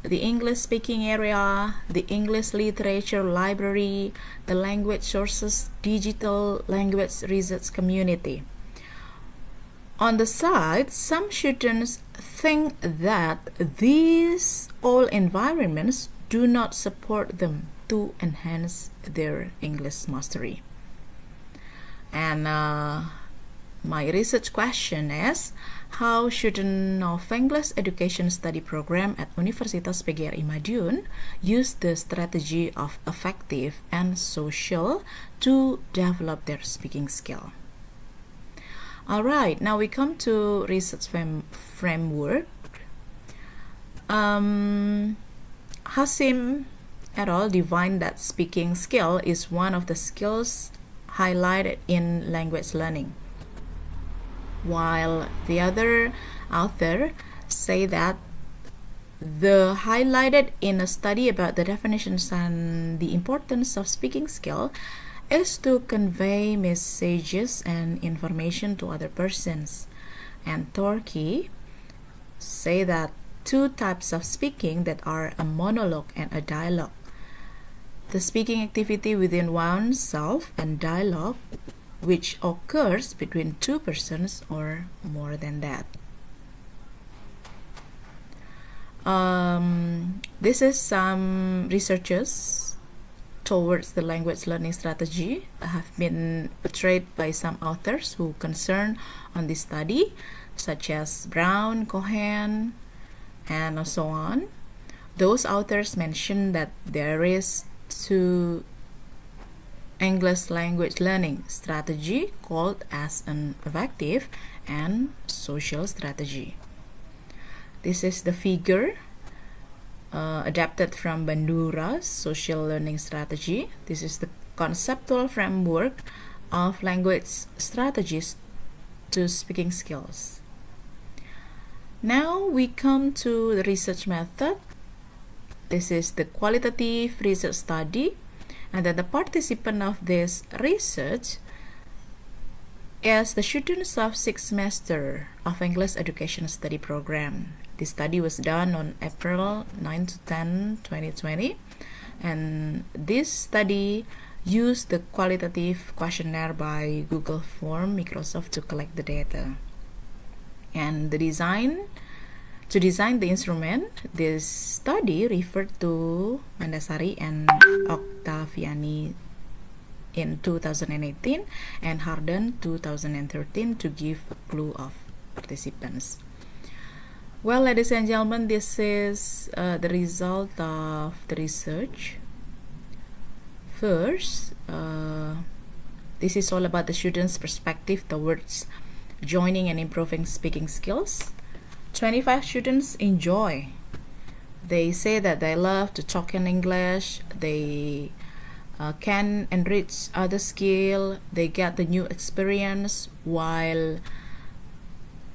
the English speaking area, the English literature library, the language sources digital language research community. On the side, some students think that these all environments do not support them to enhance their English mastery. And my research question is, how students of English education study program at Universitas PGRI Madiun use the strategy of affective and social to develop their speaking skill? Alright, now we come to research framework. Hasim et al. Defined that speaking skill is one of the skills highlighted in language learning, while the other author say that the highlighted in a study about the definitions and the importance of speaking skill is to convey messages and information to other persons, and Turkey say that two types of speaking that are a monologue and a dialogue. The speaking activity within oneself and dialogue which occurs between two persons or more than that. This is some researches towards the language learning strategy have been portrayed by some authors who concern on this study, such as Brown, Cohen, and so on. Those authors mention that there is two English language learning strategy called as an affective and social strategy. This is the figure adapted from Bandura's social learning strategy. This is the conceptual framework of language strategies to speaking skills. Now we come to the research method. This is the qualitative research study, and then the participant of this research is the students of 6th semester of English Education Study Program. This study was done on April 9 to 10, 2020, and this study used the qualitative questionnaire by Google Form Microsoft to collect the data. And to design the instrument, this study referred to Mandasari and Octaviani in 2018 and Harden 2013 to give a clue of participants. Well, ladies and gentlemen, this is the result of the research. First, this is all about the students' perspective towards joining and improving speaking skills. 25 students enjoy. They say that they love to talk in English. They can enrich other skill. They get the new experience, while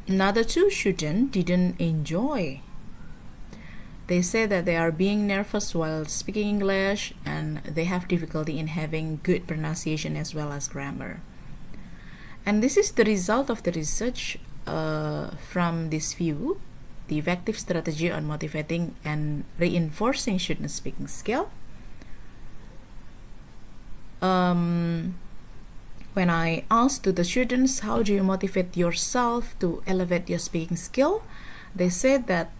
another 2 students didn't enjoy. They say that they are being nervous while speaking English, and they have difficulty in having good pronunciation as well as grammar. And this is the result of the research from this view, the effective strategy on motivating and reinforcing student speaking skill. When I asked to the students, how do you motivate yourself to elevate your speaking skill? They said that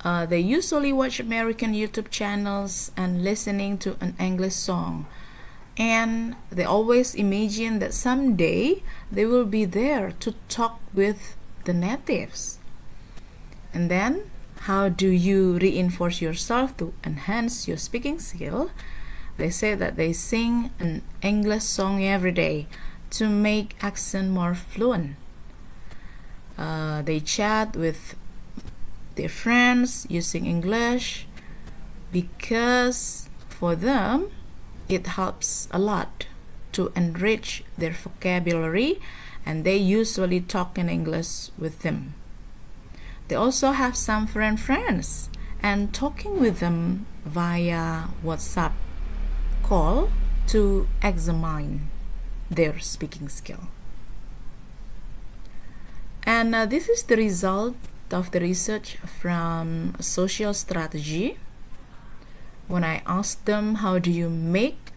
they usually watch American YouTube channels and listening to an English song. And they always imagine that someday they will be there to talk with the natives. And then, how do you reinforce yourself to enhance your speaking skill? They say that they sing an English song every day to make accent more fluent. They chat with their friends using English because for them it helps a lot to enrich their vocabulary, and they usually talk in English with them. They also have some foreign friends, and talking with them via WhatsApp call to examine their speaking skill. And this is the result of the research from social strategy. When I asked them, how do you make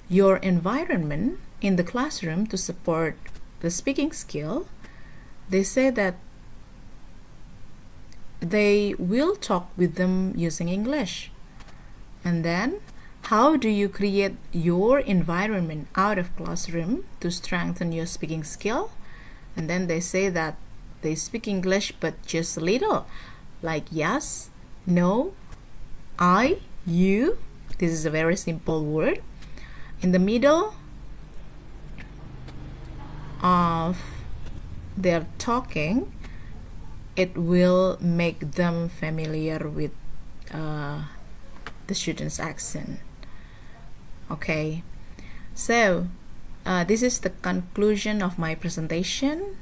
your environment in the classroom to support the speaking skill, they say that they will talk with them using English. And then, how do you create your environment out of classroom to strengthen your speaking skill? And then they say that they speak English but just a little, like yes, no, I, you. This is a very simple word. In the middle of their talking, it will make them familiar with the student's accent. Okay, so this is the conclusion of my presentation.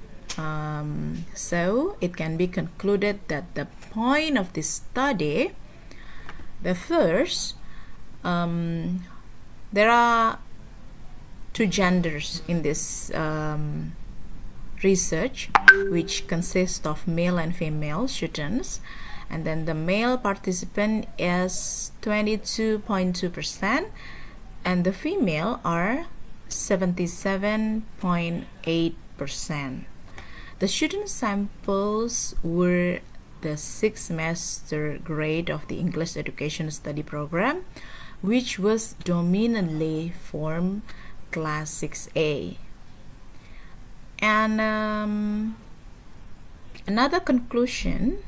So it can be concluded that the point of this study, the first, there are 2 genders in this research, which consists of male and female students. And then the male participant is 22.2%, and the female are 77.8%. The student samples were the 6th semester grade of the English Education Study Program, which was dominantly from Class 6A. And another conclusion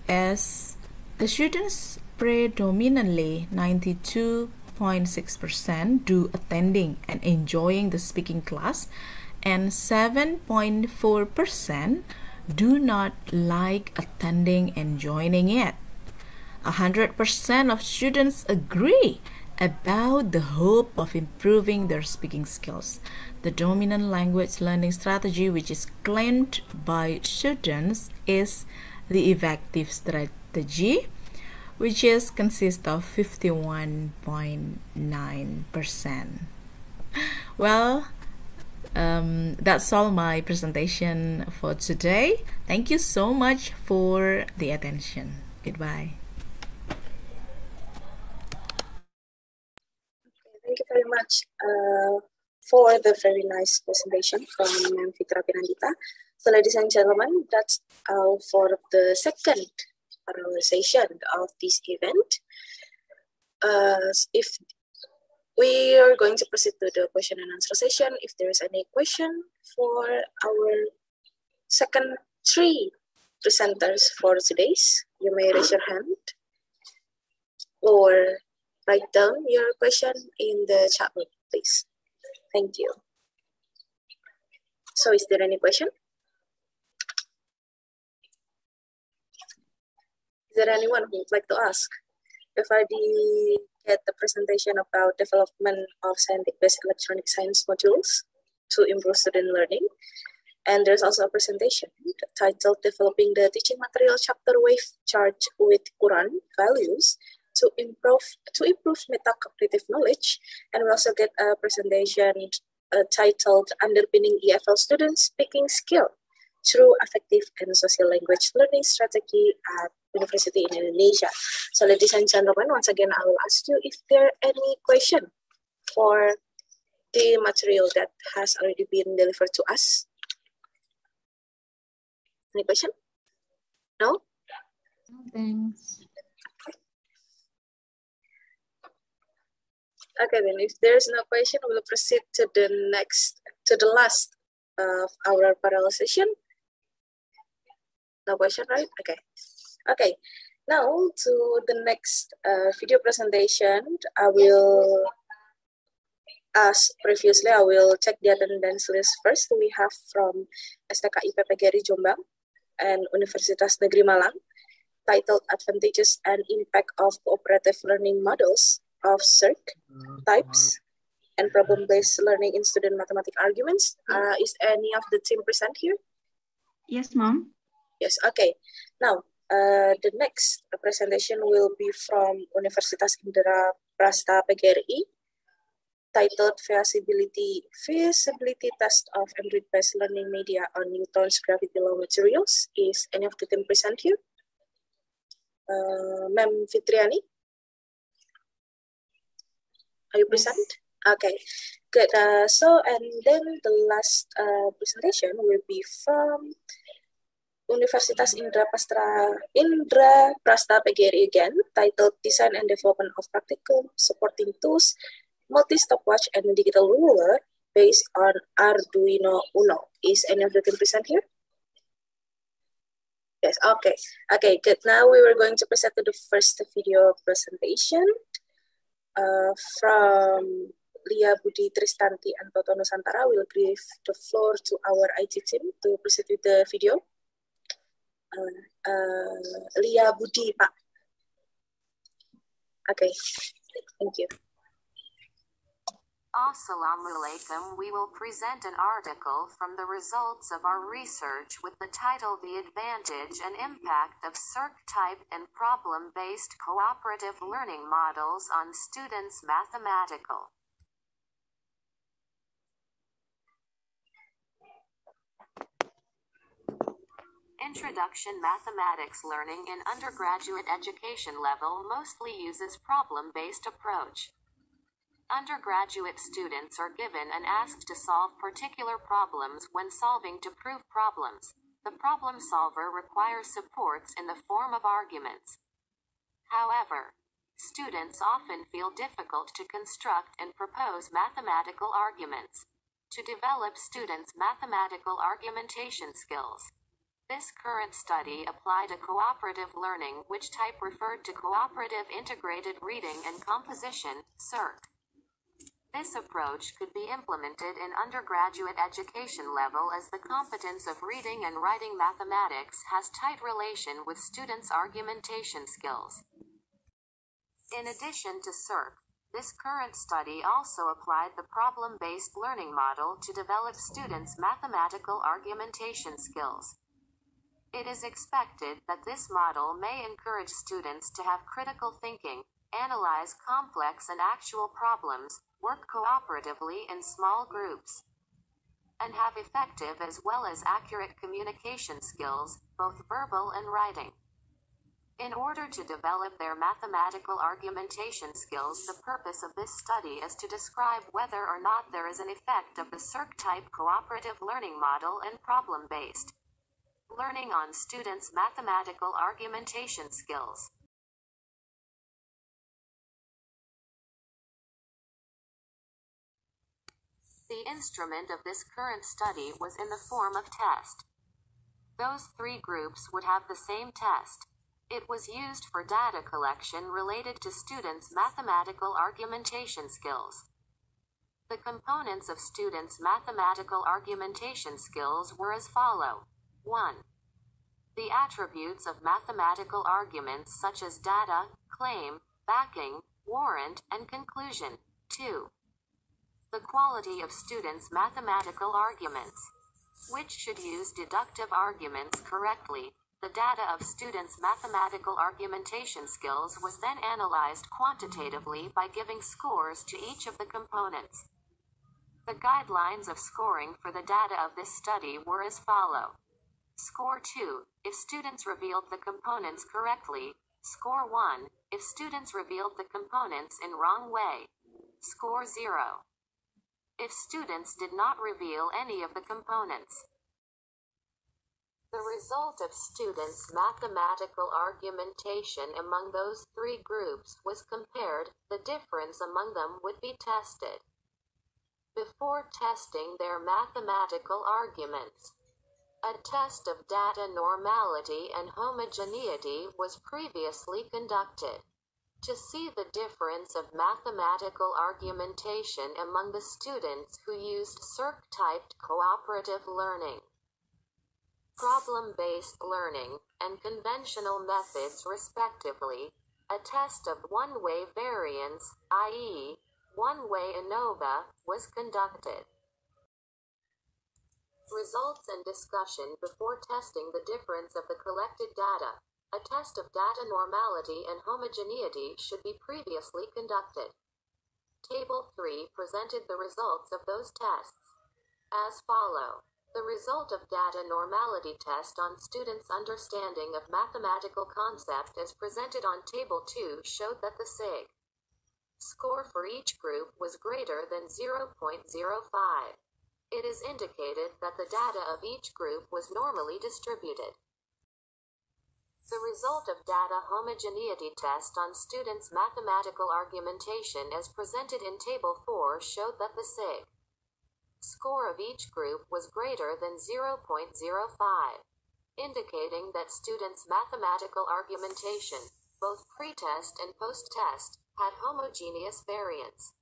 is the students predominantly 92.6% do attending and enjoying the speaking class, and 7.4% do not like attending and joining it. 100% of students agree about the hope of improving their speaking skills. The dominant language learning strategy, which is claimed by students, is the effective strategy, which is consists of 51.9%. Well, that's all my presentation for today. Thank you so much for the attention. Goodbye. Thank you very much for the very nice presentation from Ma'am Fitra Pinandita. So ladies and gentlemen, that's all for the second session of this event. If we are going to proceed to the question and answer session, if there is any question for our second 3 presenters for today's, you may raise your hand or write down your question in the chat room, please. Thank you. So is there any question? Is there anyone who would like to ask? We've already get the presentation about development of scientific-based electronic science modules to improve student learning. And there's also a presentation titled Developing the Teaching Material Chapter Wave Chart with Quran Values to improve metacognitive knowledge. And we also get a presentation titled Underpinning EFL Students Speaking Skill Through Effective and Social Language Learning Strategy at University in Indonesia. So ladies and gentlemen, once again, I will ask you if there are any question for the material that has already been delivered to us. Any question? No? Thanks. Okay, then if there's no question, we'll proceed to the last of our parallel session. No question, right? Okay. Okay, now to the next video presentation. I will, as previously, I will check the attendance list first. We have from STKI PGRI Jombang and Universitas Negeri Malang, titled Advantages and Impact of Cooperative Learning Models of Circ, Types, and Problem-Based Learning in Student Mathematics Arguments. Is any of the team present here? Yes, ma'am. Yes, okay. Now, the next presentation will be from Universitas Indraprasta PGRI, titled Feasibility Test of Android-Based Learning Media on Newton's Gravity Law Materials. Is any of the team present here? Ma'am Fitriani? Are you present? Okay, good. And then the last presentation will be from Universitas Indraprasta PGRI again, titled Design and Development of Practical Supporting Tools, Multi-Stopwatch and Digital Ruler based on Arduino Uno. Is any of the team present here? Yes, okay. Okay, good. Now we were going to present the first video presentation from Lia Budi Tristanti and Toto Nusantara. Will give the floor to our IT team to present with the video. Lia Budi, Pak. Okay, thank you. Assalamualaikum. We will present an article from the results of our research with the title The Advantage and Impact of Circ Type and Problem-Based Cooperative Learning Models on Students' Mathematical. Introduction mathematics learning in undergraduate education level mostly uses problem-based approach. Undergraduate students are given and asked to solve particular problems when solving to prove problems. The problem solver requires supports in the form of arguments. However, students often feel difficult to construct and propose mathematical arguments. To develop students' mathematical argumentation skills. This current study applied a cooperative learning which type referred to Cooperative Integrated Reading and Composition, CIRC. This approach could be implemented in undergraduate education level as the competence of reading and writing mathematics has tight relation with students' argumentation skills. In addition to CIRC, this current study also applied the problem-based learning model to develop students' mathematical argumentation skills. It is expected that this model may encourage students to have critical thinking, analyze complex and actual problems, work cooperatively in small groups, and have effective as well as accurate communication skills, both verbal and writing. In order to develop their mathematical argumentation skills, the purpose of this study is to describe whether or not there is an effect of the CIRC-type cooperative learning model and problem-based learning on students' mathematical argumentation skills. The instrument of this current study was in the form of test. Those three groups would have the same test. It was used for data collection related to students' mathematical argumentation skills. The components of students' mathematical argumentation skills were as follow. 1. The attributes of mathematical arguments such as data, claim, backing, warrant, and conclusion. 2. The quality of students' mathematical arguments, which should use deductive arguments correctly. The data of students' mathematical argumentation skills was then analyzed quantitatively by giving scores to each of the components. The guidelines of scoring for the data of this study were as follow. Score 2, if students revealed the components correctly. Score 1, if students revealed the components in wrong way. Score 0, if students did not reveal any of the components. The result of students' mathematical argumentation among those three groups was compared. The difference among them would be tested. Before testing their mathematical arguments, a test of data normality and homogeneity was previously conducted to see the difference of mathematical argumentation among the students who used CIRC-typed cooperative learning, problem-based learning, and conventional methods respectively. A test of one-way variance, i.e., one-way ANOVA, was conducted. Results and discussion before testing the difference of the collected data. A test of data normality and homogeneity should be previously conducted. Table 3 presented the results of those tests as follow. The result of data normality test on students' understanding of mathematical concept as presented on Table 2 showed that the SIG score for each group was greater than 0.05. It is indicated that the data of each group was normally distributed. The result of data homogeneity test on students' mathematical argumentation as presented in Table 4 showed that the SIG score of each group was greater than 0.05, indicating that students' mathematical argumentation, both pre-test and post-test, had homogeneous variance.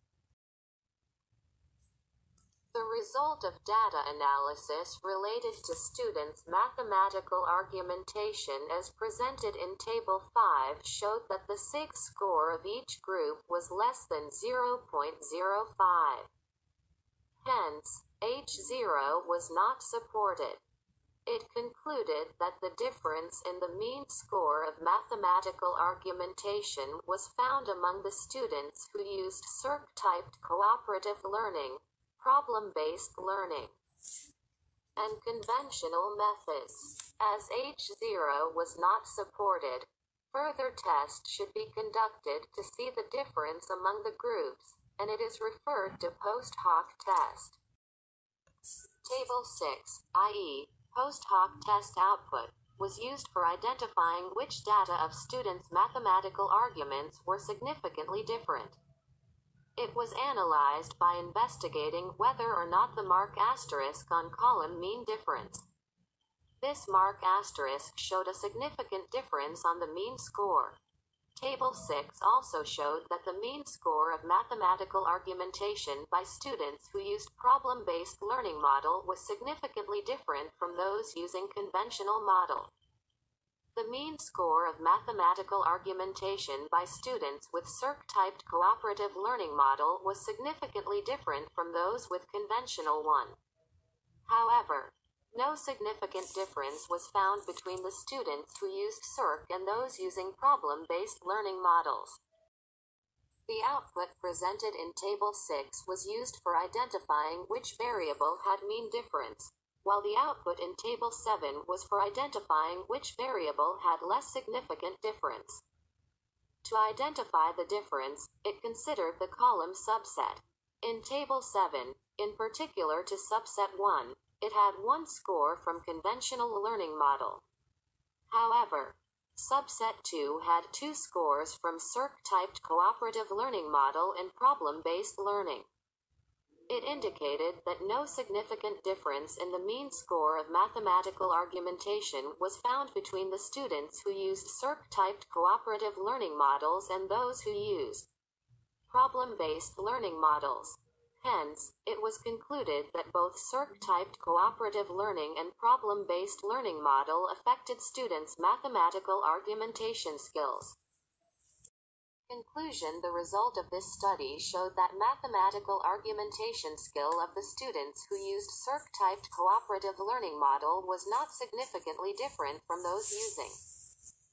The result of data analysis related to students' mathematical argumentation as presented in Table 5 showed that the SIG score of each group was less than 0.05. Hence, H0 was not supported. It concluded that the difference in the mean score of mathematical argumentation was found among the students who used CIRC-typed cooperative learning, problem-based learning. and conventional methods. As H0 was not supported, further tests should be conducted to see the difference among the groups, and it is referred to post hoc test. Table 6, i.e., post hoc test output, was used for identifying which data of students' mathematical arguments were significantly different. It was analyzed by investigating whether or not the mark asterisk on column mean difference. This mark asterisk showed a significant difference on the mean score. Table 6 also showed that the mean score of mathematical argumentation by students who used problem-based learning model was significantly different from those using conventional model. The mean score of mathematical argumentation by students with circ-typed cooperative learning model was significantly different from those with conventional one. However, no significant difference was found between the students who used circ and those using problem-based learning models. The output presented in Table 6 was used for identifying which variable had mean difference, while the output in Table 7 was for identifying which variable had less significant difference. To identify the difference, it considered the column subset. In Table 7, in particular to subset 1, it had one score from conventional learning model. However, subset 2 had two scores from circ-typed cooperative learning model and problem-based learning. It indicated that no significant difference in the mean score of mathematical argumentation was found between the students who used circ-typed cooperative learning models and those who used problem-based learning models. Hence, it was concluded that both circ-typed cooperative learning and problem-based learning model affected students' mathematical argumentation skills. Conclusion: the result of this study showed that mathematical argumentation skill of the students who used circ-typed cooperative learning model was not significantly different from those using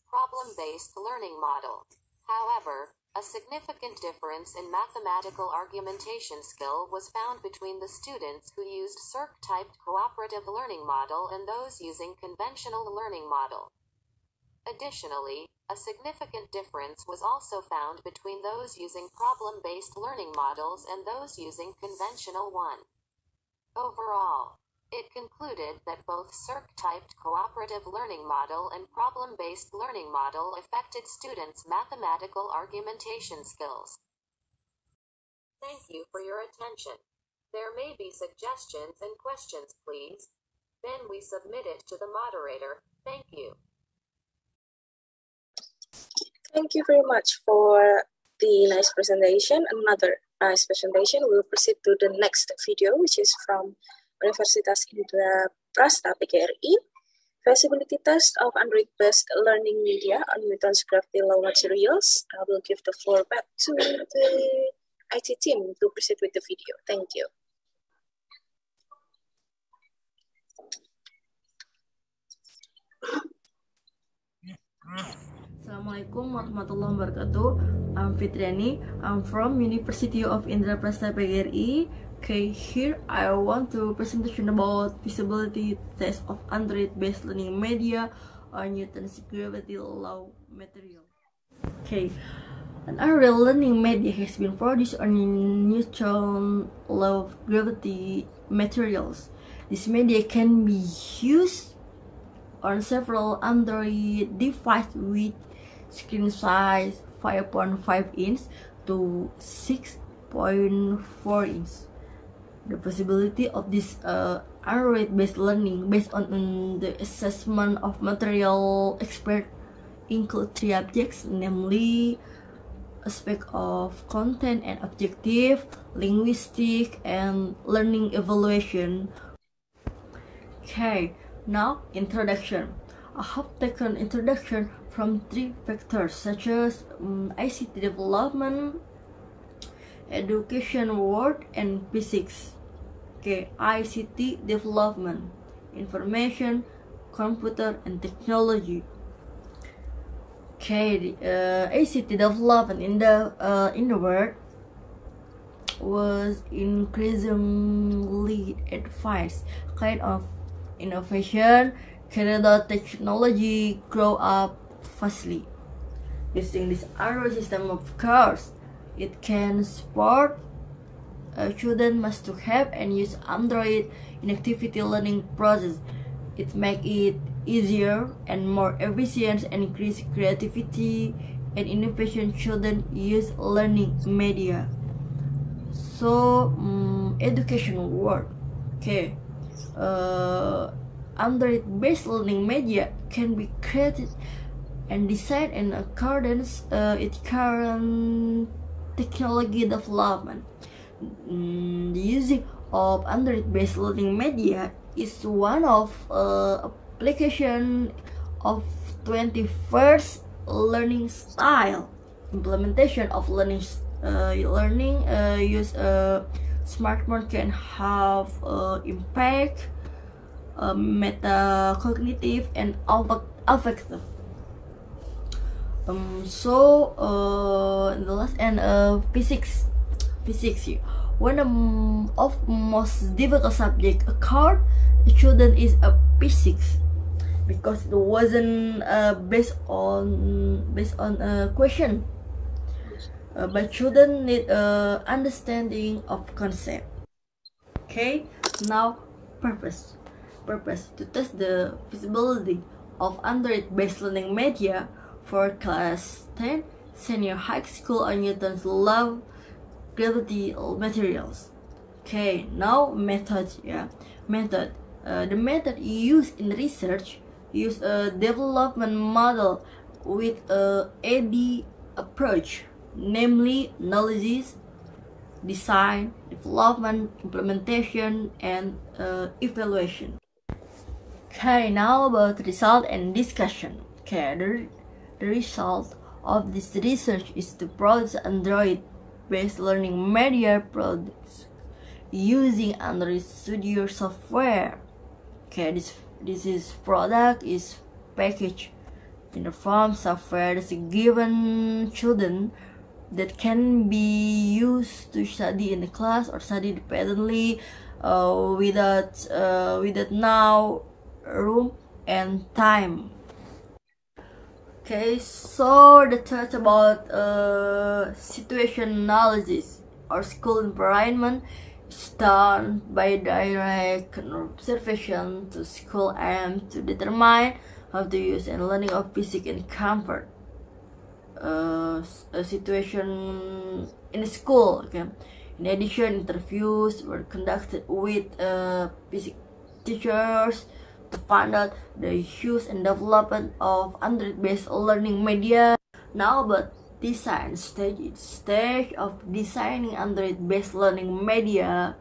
problem-based learning model. However, a significant difference in mathematical argumentation skill was found between the students who used circ-typed cooperative learning model and those using conventional learning model. Additionally, a significant difference was also found between those using problem-based learning models and those using conventional one. Overall, it concluded that both circ-typed cooperative learning model and problem-based learning model affected students' mathematical argumentation skills. Thank you for your attention. There may be suggestions and questions, please. Then we submit it to the moderator. Thank you. Thank you very much for the nice presentation. Another nice presentation. We'll proceed to the next video, which is from Universitas PGRI, Feasibility Test of Android-Based Learning Media on Newton's Gravity Law Materials. I will give the floor back to the IT team to proceed with the video. Thank you. Assalamualaikum warahmatullahi wabarakatuh. I'm Fitriani. I'm from University of Universitas PGRI. Okay, here I want to presentation about feasibility test of Android-based learning media on Newton's gravity law material. Okay, an Android learning media has been produced on Newton's law of gravity materials. This media can be used on several Android devices with screen size 5.5 inch to 6.4 inch. The possibility of this Android-based learning based on the assessment of material expert include three objects, namely aspect of content and objective, linguistic, and learning evaluation. Okay, now introduction. I have taken introduction from three factors such as ICT development, education world, and physics. Okay, ICT development, information, computer, and technology. Okay, ICT development in the world was increasingly advanced kind of innovation, career technology grow up fastly. Using this Android system, of course, it can support children must to have and use Android in activity learning process. It make it easier and more efficient and increase creativity and innovation. Children use learning media. So educational work. Okay. Android-based learning media can be created and designed in accordance with current technology development. The using of Android-based learning media is one of application of 21st learning style. Implementation of learning use smartphone can have impact metacognitive and affective. So the last and physics here. One of most difficult subject occurred student is physics, because it wasn't based on a question, but children need understanding of concept. Okay, now purpose to test the feasibility of Android-based learning media for class 10 senior high school on Newton's law gravity materials. Okay, now method. The method used in research use a development model with a AD approach, namely analysis, design, development, implementation, and evaluation. Okay, now about result and discussion. Okay, the result of this research is to produce Android-based learning media products using Android Studio software. Okay, this product is packaged in the form software that's given children that can be used to study in the class or study independently without now room and time. Okay, so the third about situation analysis or school environment is done by direct observation to school and to determine how to use and learning of physics and comfort. A situation in school. Okay. In addition, interviews were conducted with physics teachers to find out the use and development of Android-based learning media. Now about design stage of designing Android-based learning media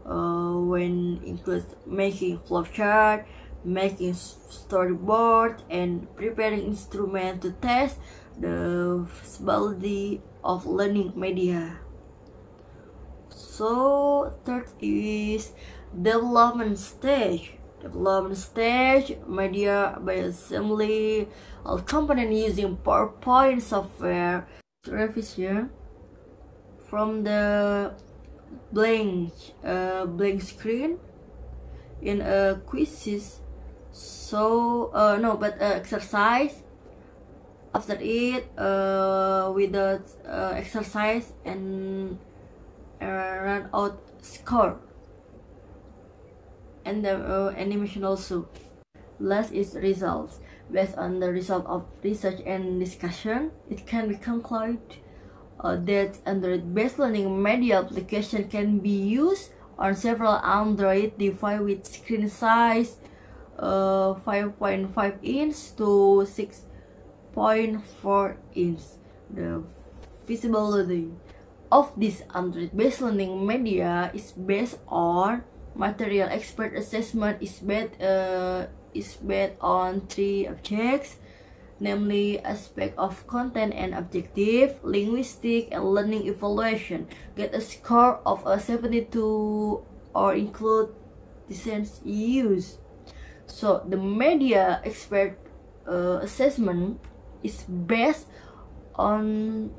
when includes making flowchart, making storyboard, and preparing instrument to test the feasibility of learning media. So third is development stage. Media by assembly all component using PowerPoint software. Revision from the blank screen in a quizzes. So exercise. After it, without exercise and run out score. And the animation also. Last is results. Based on the result of research and discussion, it can be concluded that Android-based learning media application can be used on several Android devices with screen size 5.5 inch to 6.4 inch. The feasibility of this Android-based learning media is based on material expert assessment is based on three objects, namely aspect of content and objective, linguistic, and learning evaluation. Get a score of a 72 or include distance used. So the media expert assessment is based on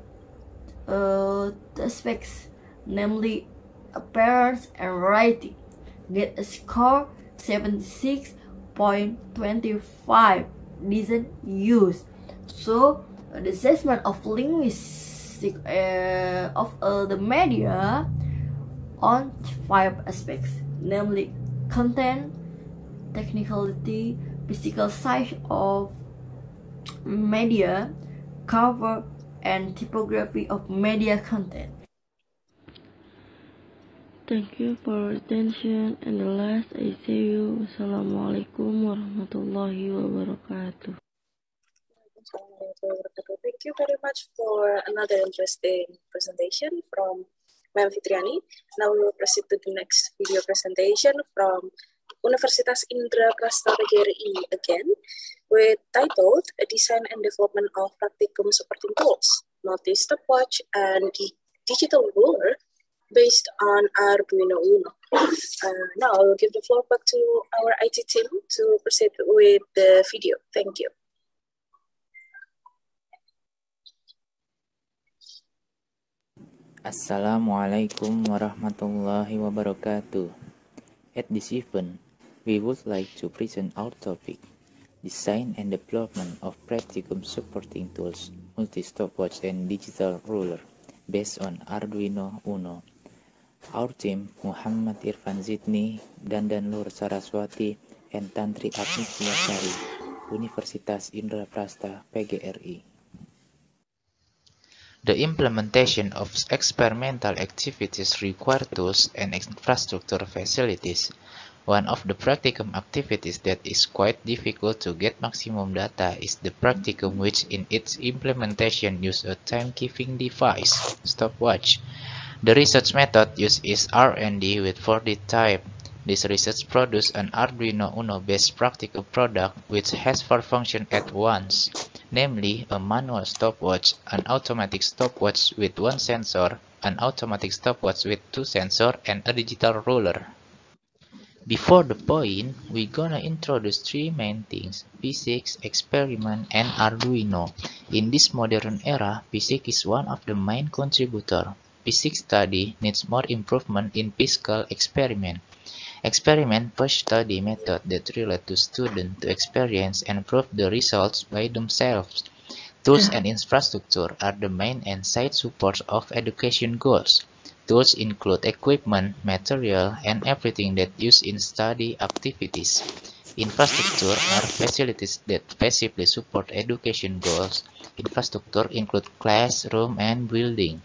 the aspects, namely appearance and writing. Get a score 76.25 doesn't use. So the assessment of linguistic of the media on 5 aspects, namely content, technicality, physical size of media, cover, and typography of media content. Thank you for your attention, and the last I say you, Assalamualaikum warahmatullahi wabarakatuh. Thank you very much for another interesting presentation from Ma'am Fitriani. Now we will proceed to the next video presentation from Universitas Indraprastha PGRI again, with titled Design and Development of Practicum Supporting Tools, Multi-Stopwatch and Digital Ruler based on Arduino Uno. Now I will give the floor back to our IT team to proceed with the video. Thank you. Assalamualaikum warahmatullahi wabarakatuh. At this event, we would like to present our topic, Design and Development of Practicum Supporting Tools, Multi-Stopwatch and Digital Ruler, based on Arduino Uno. Our team, Muhammad Irfan Zidni, Dandan Nur Saraswati, and Tantri Apnikiasari, Universitas Indraprastha PGRI. The implementation of experimental activities require tools and infrastructure facilities. One of the practicum activities that is quite difficult to get maximum data is the practicum, which in its implementation uses a time-keeping device, stopwatch. The research method used is R&D with 4D type. This research produced an Arduino Uno-based practical product which has 4 functions at once, namely a manual stopwatch, an automatic stopwatch with 1 sensor, an automatic stopwatch with 2 sensors, and a digital ruler. Before the point, we're gonna introduce 3 main things: physics, experiment, and Arduino. In this modern era, physics is one of the main contributors. Physics study needs more improvement in physical experiment. Experiment push study method that relate to students to experience and prove the results by themselves. Tools and infrastructure are the main and side support of education goals. Tools include equipment, material, and everything that used in study activities. Infrastructure are facilities that passively support education goals. Infrastructure include classroom and building.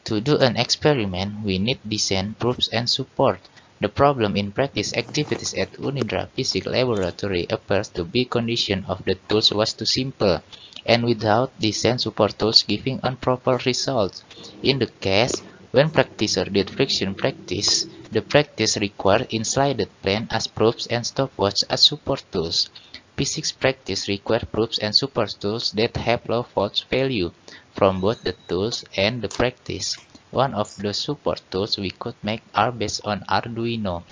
To do an experiment, we need design, proofs, and support. The problem in practice activities at Unindra Physics Laboratory appears to be condition of the tools was too simple, and without design support tools giving improper results. In the case when practitioner did friction practice, the practice required in-slided plan as proofs and stopwatch as support tools. Physics practice require proofs and support tools that have low fault value from both the tools and the practice. One of the support tools we could make are based on Arduino.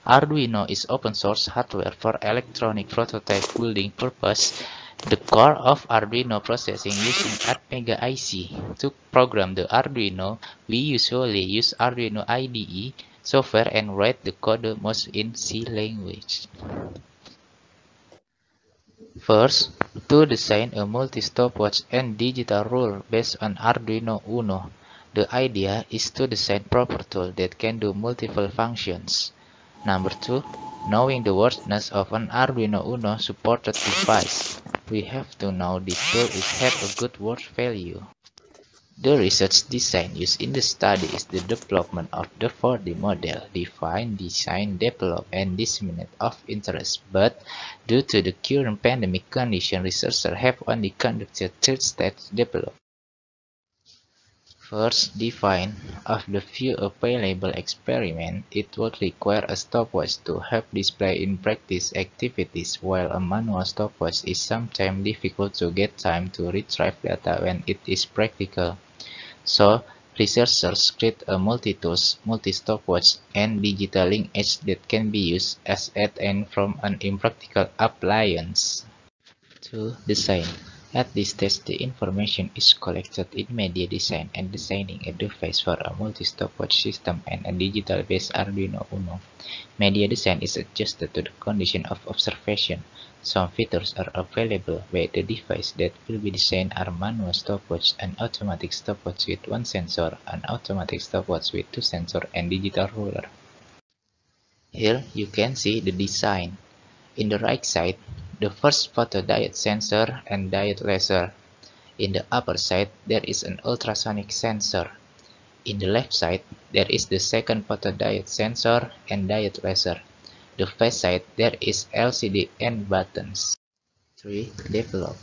Arduino is open source hardware for electronic prototype building purpose. The core of Arduino processing using Atmega IC. To program the Arduino, we usually use Arduino IDE software and write the code most in C language. First, to design a multi-stopwatch and digital ruler based on Arduino Uno. The idea is to design proper tool that can do multiple functions. Number 2, knowing the worthiness of an Arduino Uno supported device. We have to know this tool have a good worth value. The research design used in the study is the development of the 4D model, define, design, develop, and disseminate of interest. But due to the current pandemic condition, researchers have only conducted 3 stage development. First, define. Of the few available experiments, it would require a stopwatch to help display in practice activities, while a manual stopwatch is sometimes difficult to get time to retrieve data when it is practical. So, researchers create a multi-tools, multi-stopwatch, and digital link edge that can be used as add-in from an impractical appliance. 2. Design. At this stage, the information is collected in media design and designing a device for a multi-stopwatch system and a digital-based Arduino Uno. Media design is adjusted to the condition of observation. Some features are available where the device that will be designed are manual stopwatch, an automatic stopwatch with one sensor, an automatic stopwatch with two sensors, and digital ruler. Here you can see the design. In the right side, the first photodiode sensor and diode laser. In the upper side, there is an ultrasonic sensor. In the left side, there is the second photodiode sensor and diode laser. The face side, there is LCD and buttons. 3. Develop.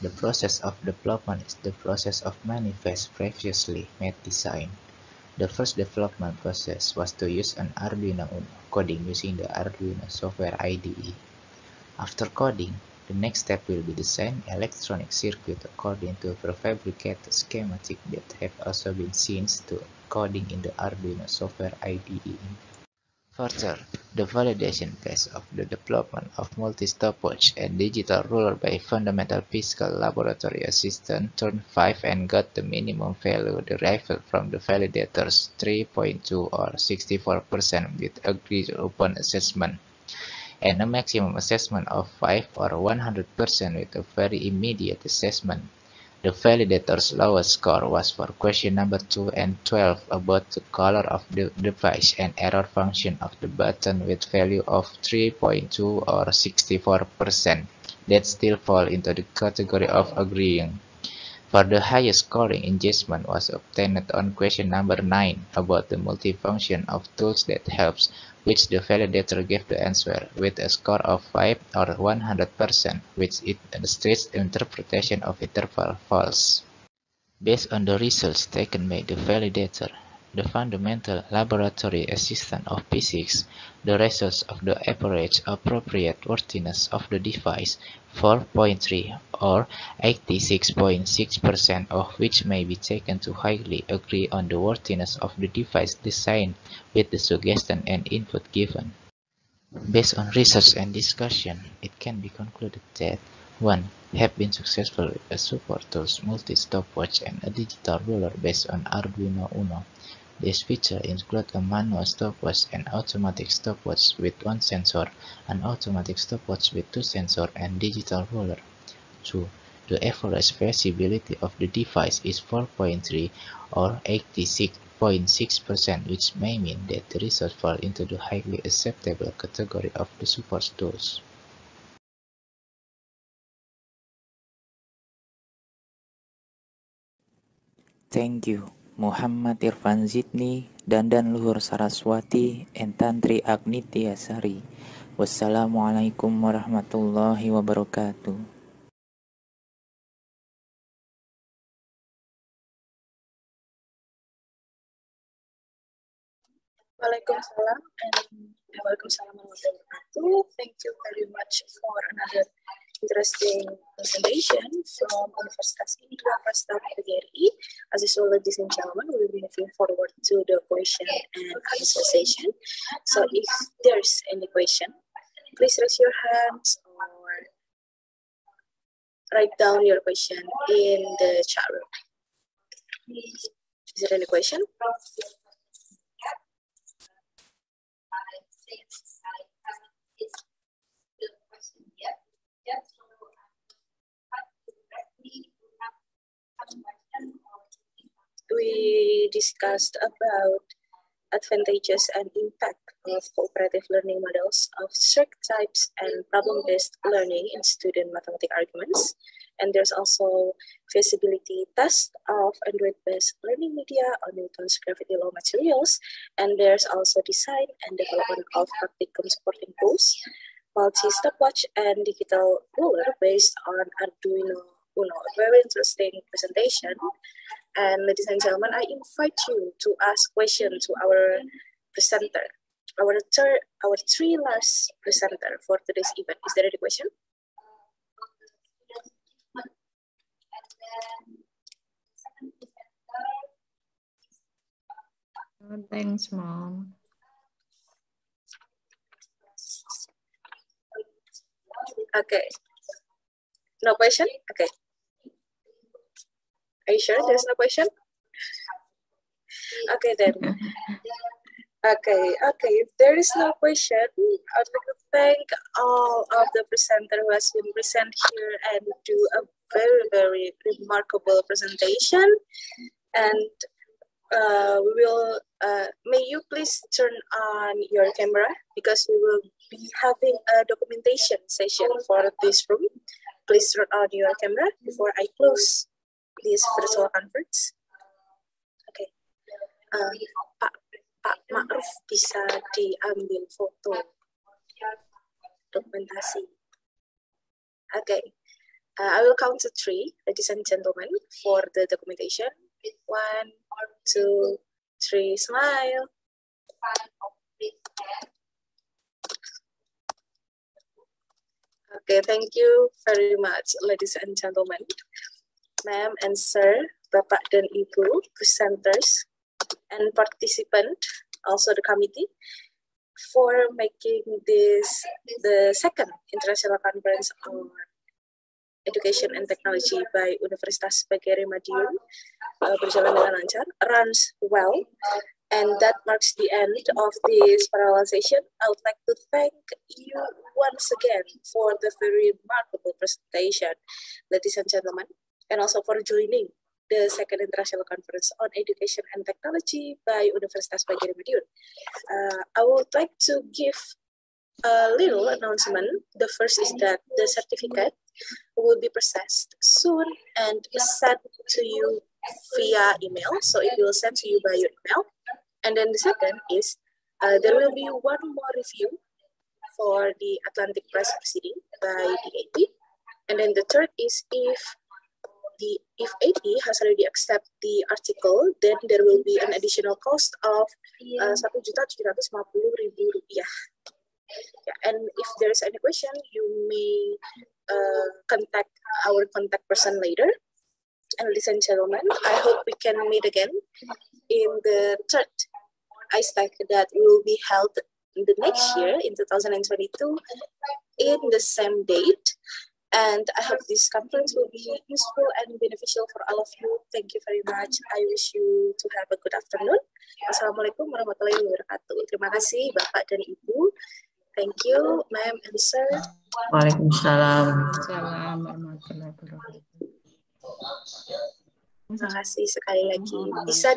The process of development is the process of manifest previously made design. The first development process was to use an Arduino Uno, coding using the Arduino software IDE. After coding, the next step will be design electronic circuit according to prefabricated schematic that have also been seen to coding in the Arduino software IDE. Further, the validation phase of the development of multi-stopwatch and digital ruler by fundamental physical laboratory assistant turned 5 and got the minimum value derived from the validators 3.2 or 64% with agreed upon assessment, and a maximum assessment of 5 or 100% with a very immediate assessment. The validator's lowest score was for question number 2 and 12 about the color of the device and error function of the button with value of 3.2 or 64% that still fall into the category of agreeing. For the highest scoring, engagement was obtained on question number 9 about the multifunction of tools that helps, which the validator gave the answer with a score of 5 or 100%, which it illustrates the interpretation of interval false. Based on the results taken by the validator, the fundamental laboratory assistant of physics, the results of the average appropriate worthiness of the device, 4.3 or 86.6% of which may be taken to highly agree on the worthiness of the device design with the suggestion and input given. Based on research and discussion, it can be concluded that 1. Have been successful with a support tools, multi-stopwatch, and a digital ruler based on Arduino Uno. These features include a manual stopwatch, an automatic stopwatch with one sensor, an automatic stopwatch with two sensors, and digital ruler. 2. The average visibility of the device is 4.3 or 86.6%, which may mean that the results fall into the highly acceptable category of the support tools. Thank you. Muhammad Irfan Zidni, Dandan Luhur Saraswati, and Tantri Agnitya Sari. Wassalamualaikum warahmatullahi wabarakatuh. Waalaikumsalam and Waalaikumsalam warahmatullahi wabarakatuh. Thank you very much for another interesting presentation from Universitas PGRI. As usual, ladies and gentlemen, we will be moving forward to the question and answer session. So if there's any question, please raise your hands or write down your question in the chat room. Is there any question? We discussed about advantages and impact of cooperative learning models of circuit types and problem-based learning in student mathematics arguments. And there's also feasibility test of Android-based learning media on Newton's gravity law materials. And there's also design and development of practicum supporting tools, multi-stopwatch and digital ruler based on Arduino Uno. A very interesting presentation. And ladies and gentlemen, I invite you to ask questions to our presenter, our three last presenter for today's event. Is there any question? Thanks, Mom. Okay. No question? Okay. Are you sure there's no question? Okay then. Okay. If there is no question, I'd like to thank all of the presenter who has been present here and do a very, very remarkable presentation. And we will, may you please turn on your camera because we will be having a documentation session for this room. Please turn on your camera before I close this virtual conference. Okay. Pak Ma'ruf bisa diambil foto dokumentasi. Okay. I will count to 3, ladies and gentlemen, for the documentation. 1, 2, 3, smile. Okay, thank you very much, ladies and gentlemen, ma'am and sir, Bapak dan Ibu, presenters, and participant, also the committee, for making this the second international conference on education and technology by Universitas PGRI Madiun berjalan dengan lancar, runs well, and that marks the end of this parallel session. I would like to thank you once again for the very remarkable presentation, ladies and gentlemen, and also for joining the second international conference on education and technology by Universitas PGRI Madiun. I would like to give a little announcement. The first is that the certificate will be processed soon and sent to you via email. So it will send to you by your email. And then the second is there will be one more review for the Atlantic Press proceeding by the AP. And then the third is if AP has already accepted the article, then there will be an additional cost of Rp1.750.000. Yeah, and if there is any question, you may contact our contact person later. And ladies and gentlemen, I hope we can meet again in the third ICETECH that will be held in the next year, in 2022, in the same date. And I hope this conference will be useful and beneficial for all of you. Thank you very much. I wish you to have a good afternoon. Assalamualaikum warahmatullahi wabarakatuh. Terima kasih Bapak dan Ibu. Thank you, ma'am and sir. Waalaikumsalam. Terima kasih sekali lagi. Bisa